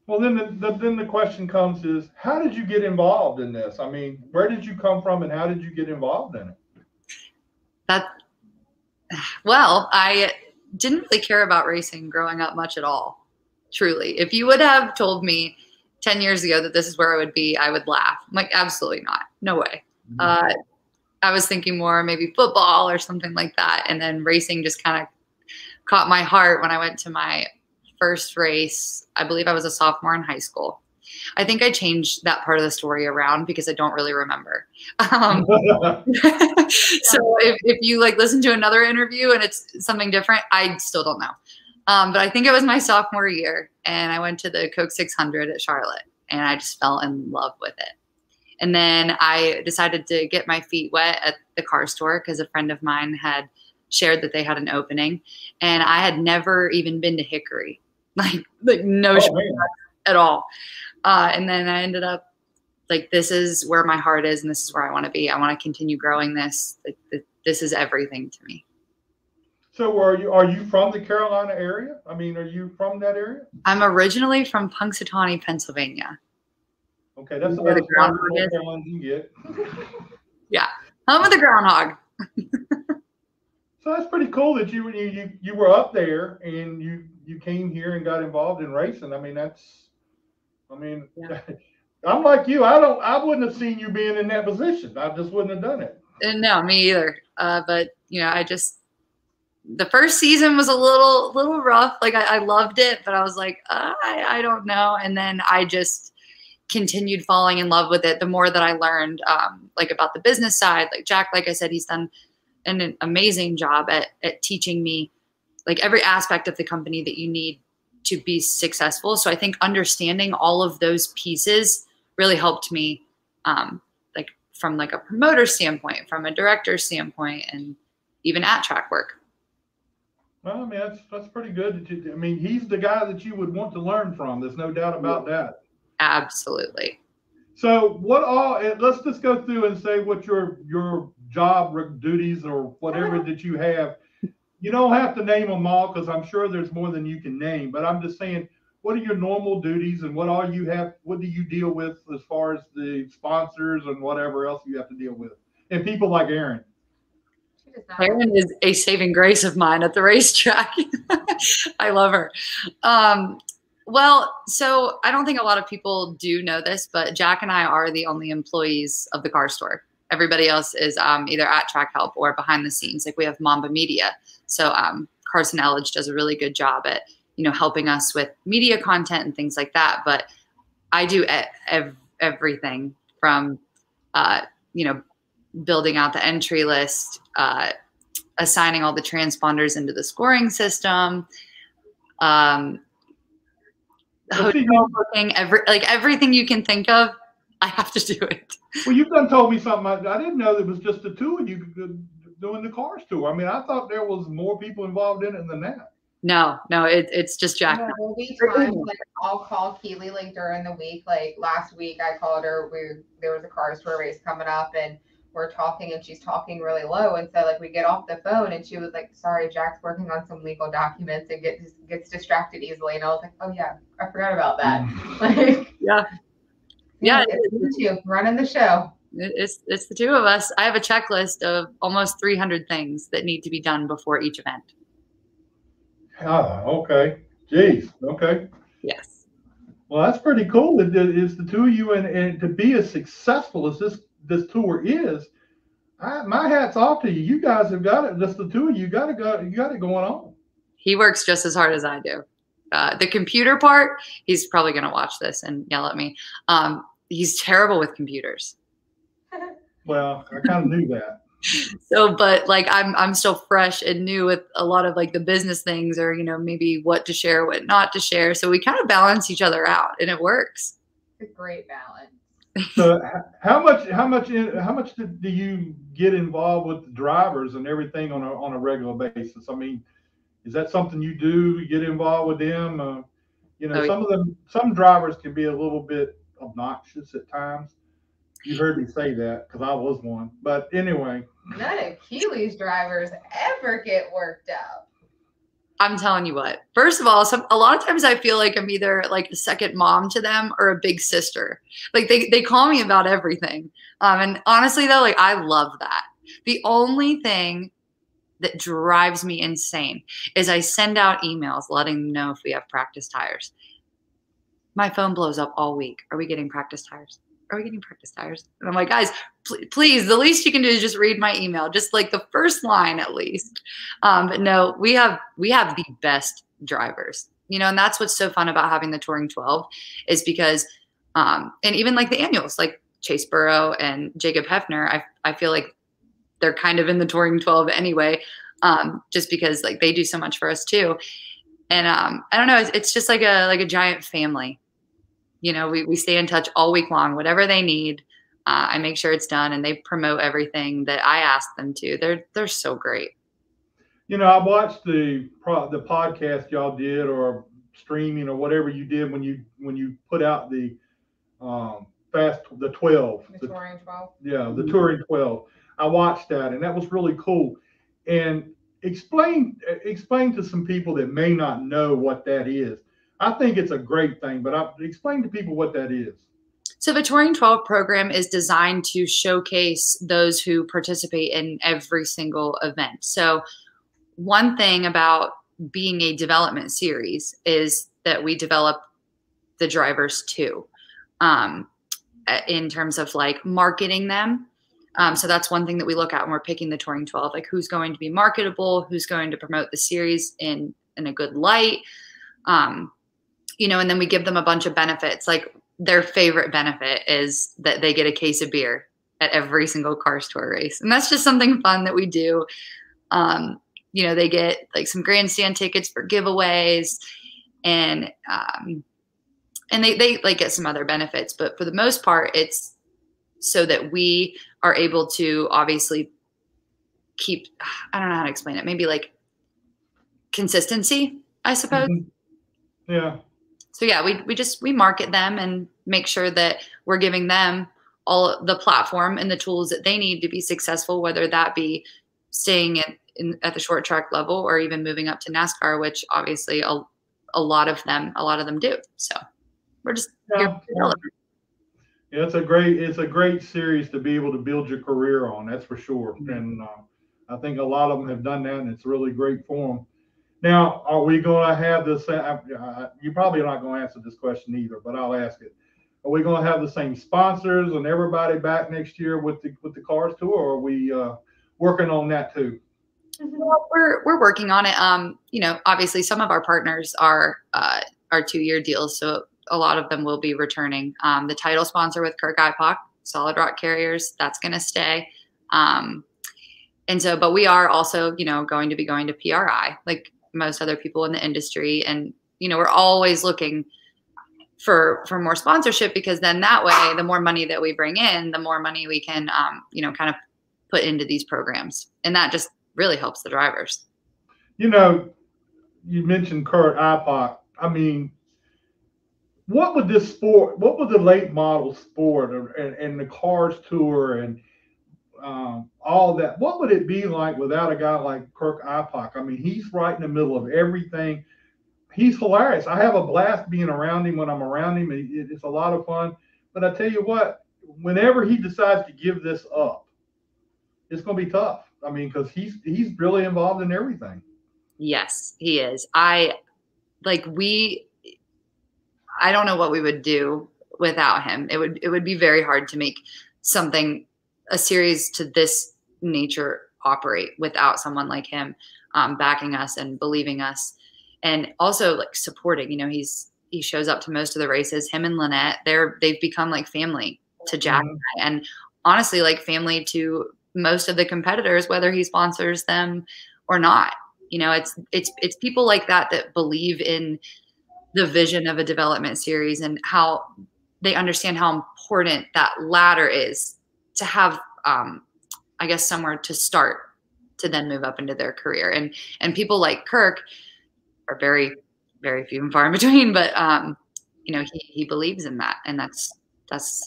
Well, then the question comes is, how did you get involved in this? Where did you come from, and how did you get involved in it? Well, I didn't really care about racing growing up much at all. Truly, if you would have told me 10 years ago that this is where I would be, I would laugh. I'm like, absolutely not. No way. I was thinking more maybe football or something like that. And then racing just kind of caught my heart when I went to my first race. I believe I was a sophomore in high school. I think I changed that part of the story around because I don't really remember. So if you listen to another interview and it's something different, I still don't know. But I think it was my sophomore year, and I went to the Coke 600 at Charlotte, and I just fell in love with it. And then I decided to get my feet wet at the car store because a friend of mine had shared that they had an opening, and I had never even been to Hickory, like no at all. And then I ended up this is where my heart is, and this is where I want to be. I want to continue growing this. This is everything to me. So are you from the Carolina area? Are you from that area? I'm originally from Punxsutawney, Pennsylvania. Okay, that's about as far as North Carolina you can get. Yeah, home of the groundhog. So that's pretty cool that you were up there and you came here and got involved in racing. Yeah. I'm like you. I wouldn't have seen you being in that position. I just wouldn't have done it. No, me either. But the first season was a little rough. I loved it, but I was like, I don't know. And then I just continued falling in love with it. The more that I learned, about the business side, Jack, like I said, he's done an amazing job at teaching me every aspect of the company that you need to be successful. So I think understanding all of those pieces really helped me from like a promoter standpoint, from a director standpoint, and even at track work. Well, I mean, that's pretty good. I mean, he's the guy that you would want to learn from. There's no doubt about that. Absolutely. So what all, let's just go through and say what your job duties or whatever that you have. You don't have to name them all because I'm sure there's more than you can name, but I'm just saying, what are your normal duties and what all you have, what do you deal with as far as the sponsors and whatever else you have to deal with? And people like Erin. Erin is a saving grace of mine at the racetrack. I love her. Well, so I don't think a lot of people do know this, but Jack and I are the only employees of the car store. Everybody else is either at track help or behind the scenes. Like we have Mamba Media. So Carson Elledge does a really good job at, helping us with media content and things like that. But I do everything from, building out the entry list, assigning all the transponders into the scoring system, hotel booking, everything you can think of, I have to do it. Well, you've done told me something. I didn't know there was just the two of you doing the cars tour. I mean, I thought there was more people involved in it than that. No, it's just Jack. Yeah, there'll be times like I'll call Keeley like during the week. Like last week, I called her. There was a cars tour race coming up, and we're talking, and she's talking really low. And so like we get off the phone, and she was like, "Sorry, Jack's working on some legal documents and gets distracted easily." And I was like, "Oh yeah, I forgot about that." Like yeah, it's the two running the show. It's the two of us. I have a checklist of almost 300 things that need to be done before each event. Oh, okay. Jeez. Okay. Yes. Well, that's pretty cool. It's the two of you, and to be as successful as this tour is, my hat's off to you. You guys have got it. Just the two of you got it going on. He works just as hard as I do. The computer part, he's probably going to watch this and yell at me. He's terrible with computers. Well, I kind of knew that. So, but like I'm still fresh and new with a lot of like the business things, or maybe what to share, what not to share. So we kind of balance each other out, and it works. It's a great balance. So, how much do you get involved with the drivers and everything on a regular basis? I mean, is that something you do? You get involved with them? Some drivers can be a little bit obnoxious at times. You heard me say that because I was one. But anyway. None of Keeley's drivers ever get worked up. I'm telling you what. First of all, a lot of times I feel like I'm either like a second mom to them or a big sister. Like they call me about everything. And honestly though, like I love that. The only thing that drives me insane is I send out emails letting them know if we have practice tires. My phone blows up all week. Are we getting practice tires? Are we getting practice tires? And I'm like, guys, please, the least you can do is just read my email, just like the first line at least. But no, we have the best drivers, and that's what's so fun about having the Touring 12 is because, and even like the annuals, like Chase Burrow and Jacob Hefner, I feel like they're kind of in the Touring 12 anyway, just because like they do so much for us too. And I don't know, it's just like a giant family. We stay in touch all week long, whatever they need. I make sure it's done, and they promote everything that I ask them to. They're so great. I watched the podcast y'all did, or streaming, or whatever you did when you put out the 12. The Touring 12. Yeah, the Touring 12. I watched that, and that was really cool. And explain to some people that may not know what that is. I think it's a great thing, but explain to people what that is. So the Touring 12 program is designed to showcase those who participate in every single event. So one thing about being a development series is that we develop the drivers too, in terms of like marketing them. So that's one thing that we look at when we're picking the Touring 12, like who's going to be marketable, who's going to promote the series in a good light. And then we give them a bunch of benefits. Like their favorite benefit is that they get a case of beer at every single Cars Tour race. And that's just something fun that we do. They get like some grandstand tickets for giveaways, and they like get some other benefits. But for the most part, it's so that we are able to obviously keep, I don't know how to explain it, maybe like consistency, I suppose. Yeah. So yeah, we market them and make sure that we're giving them all the platform and the tools that they need to be successful, whether that be staying at the short track level or even moving up to NASCAR, which obviously a lot of them do. So we're just Yeah. Yeah, it's a great series to be able to build your career on. That's for sure. And I think a lot of them have done that, and it's really great for them. Now, are we going to have this? You probably are not going to answer this question either, but I'll ask it. Are we going to have the same sponsors and everybody back next year with the Cars Tour, or are we working on that too? Well, we're working on it. Obviously some of our partners are 2-year deals, so a lot of them will be returning. The title sponsor with Kirk IPOC, Solid Rock Carriers, that's going to stay. But we are also, going to be going to PRI, like most other people in the industry. And, we're always looking for more sponsorship, because then that way, the more money that we bring in, the more money we can, kind of put into these programs. And that just really helps the drivers. You mentioned Kurt IPOC. I mean, what would the late model sport and the Cars Tour and all that, what would it be like without a guy like Kirk IPOC? I mean, he's right in the middle of everything. He's hilarious. I have a blast being around him when I'm around him. It's a lot of fun. But I tell you what, whenever he decides to give this up, it's going to be tough. I mean, because he's really involved in everything. Yes, he is. I don't know what we would do without him. It would be very hard to make a series to this nature operate without someone like him backing us and believing us, and also like supporting. He shows up to most of the races. Him and Lynette, they've become like family to Jack and honestly like family to most of the competitors, whether he sponsors them or not. It's people like that believe in the vision of a development series and how they understand how important that ladder is to have, I guess, somewhere to start to then move up into their career. And people like Kirk are very, very few and far in between, but he believes in that, and that's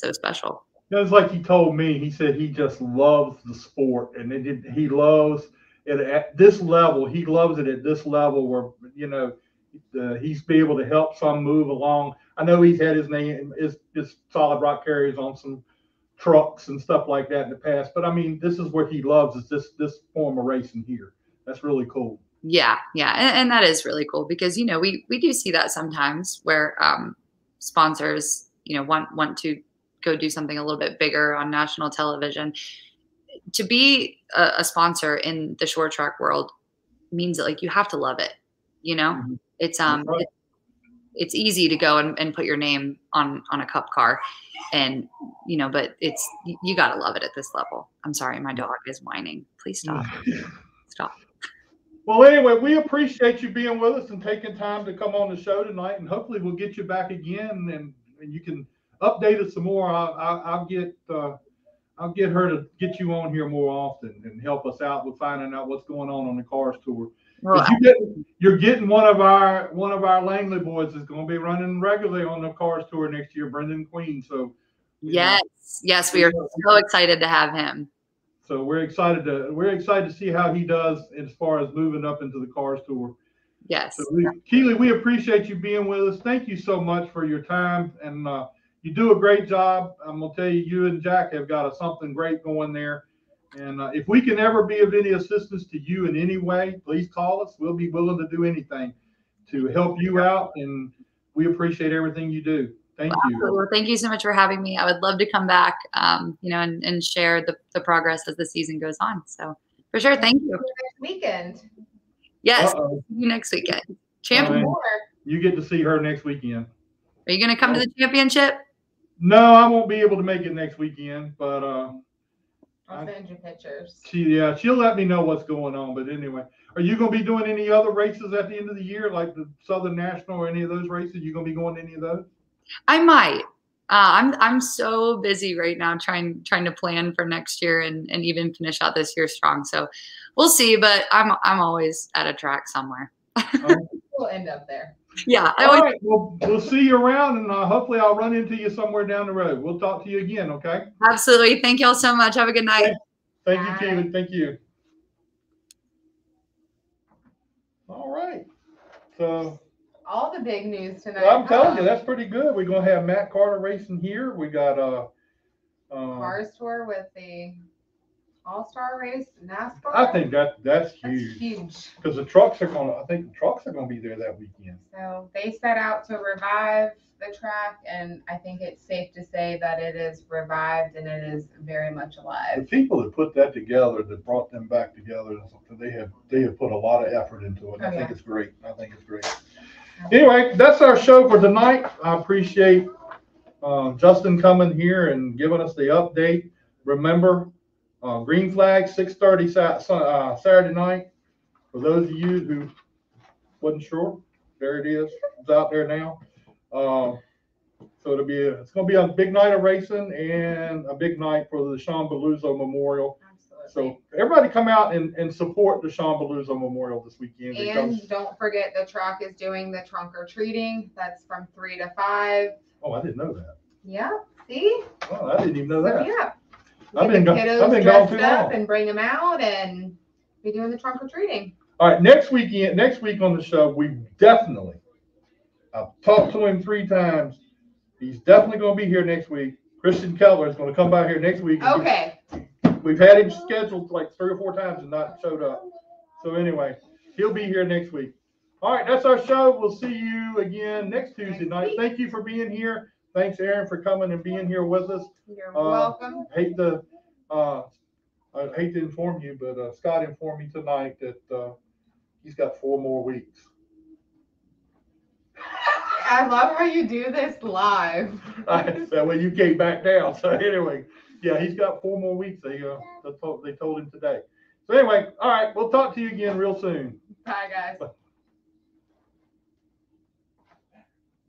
so special. It's like he told me. He said he just loves the sport, and he loves it at this level. He loves it at this level where he's be able to help some move along. I know he's had his Solid Rock Carriers on some trucks and stuff like that in the past, but I mean, this is what he loves, is this form of racing here. That's really cool. Yeah, and that is really cool, because we do see that sometimes where sponsors want to go do something a little bit bigger on national television. To be a sponsor in the short track world means that like you have to love it. Mm-hmm. It's easy to go and put your name on a cup car, and but you got to love it at this level. I'm sorry, my dog is whining. Please stop. Stop. Well, anyway, we appreciate you being with us and taking time to come on the show tonight, and hopefully we'll get you back again, and you can update us some more. I'll get her to get you on here more often and help us out with finding out what's going on the Cars Tour. Well, You're getting one of our Langley boys is going to be running regularly on the Cars Tour next year, Brendan Queen. So yes, we are so excited to have him. So we're excited to see how he does as far as moving up into the Cars Tour. Yes. So Keeley, we appreciate you being with us. Thank you so much for your time, and you do a great job. I'm gonna tell you, you and Jack have got something great going there. And if we can ever be of any assistance to you in any way, please call us. We'll be willing to do anything to help you out, and we appreciate everything you do. Thank you. Well, thank you so much for having me. I would love to come back, and share the progress as the season goes on. So for sure, thank you. Next weekend. Yes, see you next weekend. Champion. You get to see her next weekend. Are you going to come to the championship? No, I won't be able to make it next weekend, but I'll send you pictures. She'll let me know what's going on. But anyway, are you going to be doing any other races at the end of the year, like the Southern National or any of those races? You going to be going to any of those? I might. I'm so busy right now trying to plan for next year and even finish out this year strong. So we'll see, but I'm always at a track somewhere. We'll end up there. Yeah. All right. Well, we'll see you around, and hopefully I'll run into you somewhere down the road. We'll talk to you again, okay? Absolutely. Thank y'all so much. Have a good night. Thank you, Bye. Keeley. Thank you. All right. So All the big news tonight. I'm telling you, huh? that's pretty good. We're gonna have Matt Carter racing here. We got Cars tour with the All-Star race, NASCAR. I think that's that's huge huge. because the trucks are gonna. I think the trucks are gonna be there that weekend. So they set out to revive the track, and I think it's safe to say that it is revived and it is very much The alive. people that put that together, that brought them back together, they have put a lot of effort into it. I think it's great. I think it's great. Anyway, that's our show for tonight. I appreciate Justin coming here and giving us the update. Remember, green flag, 6:30 Saturday night. For those of you who wasn't sure, there it is. It's out there now. So it's going to be a big night of racing and a big night for the Sean Balluzzo Memorial. Absolutely. So everybody come out and support the Sean Balluzzo Memorial this weekend. And don't forget, the track is doing the trunk or treating. That's from 3 to 5. Oh, I didn't know that. Yeah. See? Oh, I didn't even know So, that. yeah. I've been Get the gone kiddos too dressed up long. and bring them out and be doing the trunk or treating. All right, next week on the show, I've talked to him 3 times. He's definitely going to be here next week. Christian Keller is going to come by here next week. Okay. We've had him scheduled like 3 or 4 times and not showed up. So anyway, he'll be here next week. All right, that's our show. We'll see you again next Tuesday night. Thank you for being here. Thanks, Erin, for coming and being here with us. You're welcome. I hate to inform you, but Scott informed me tonight that he's got 4 more weeks. I love how you do this live. That way you came back down. So anyway, yeah, he's got 4 more weeks. They told him today. So anyway, all right, we'll talk to you again real soon. Bye, guys.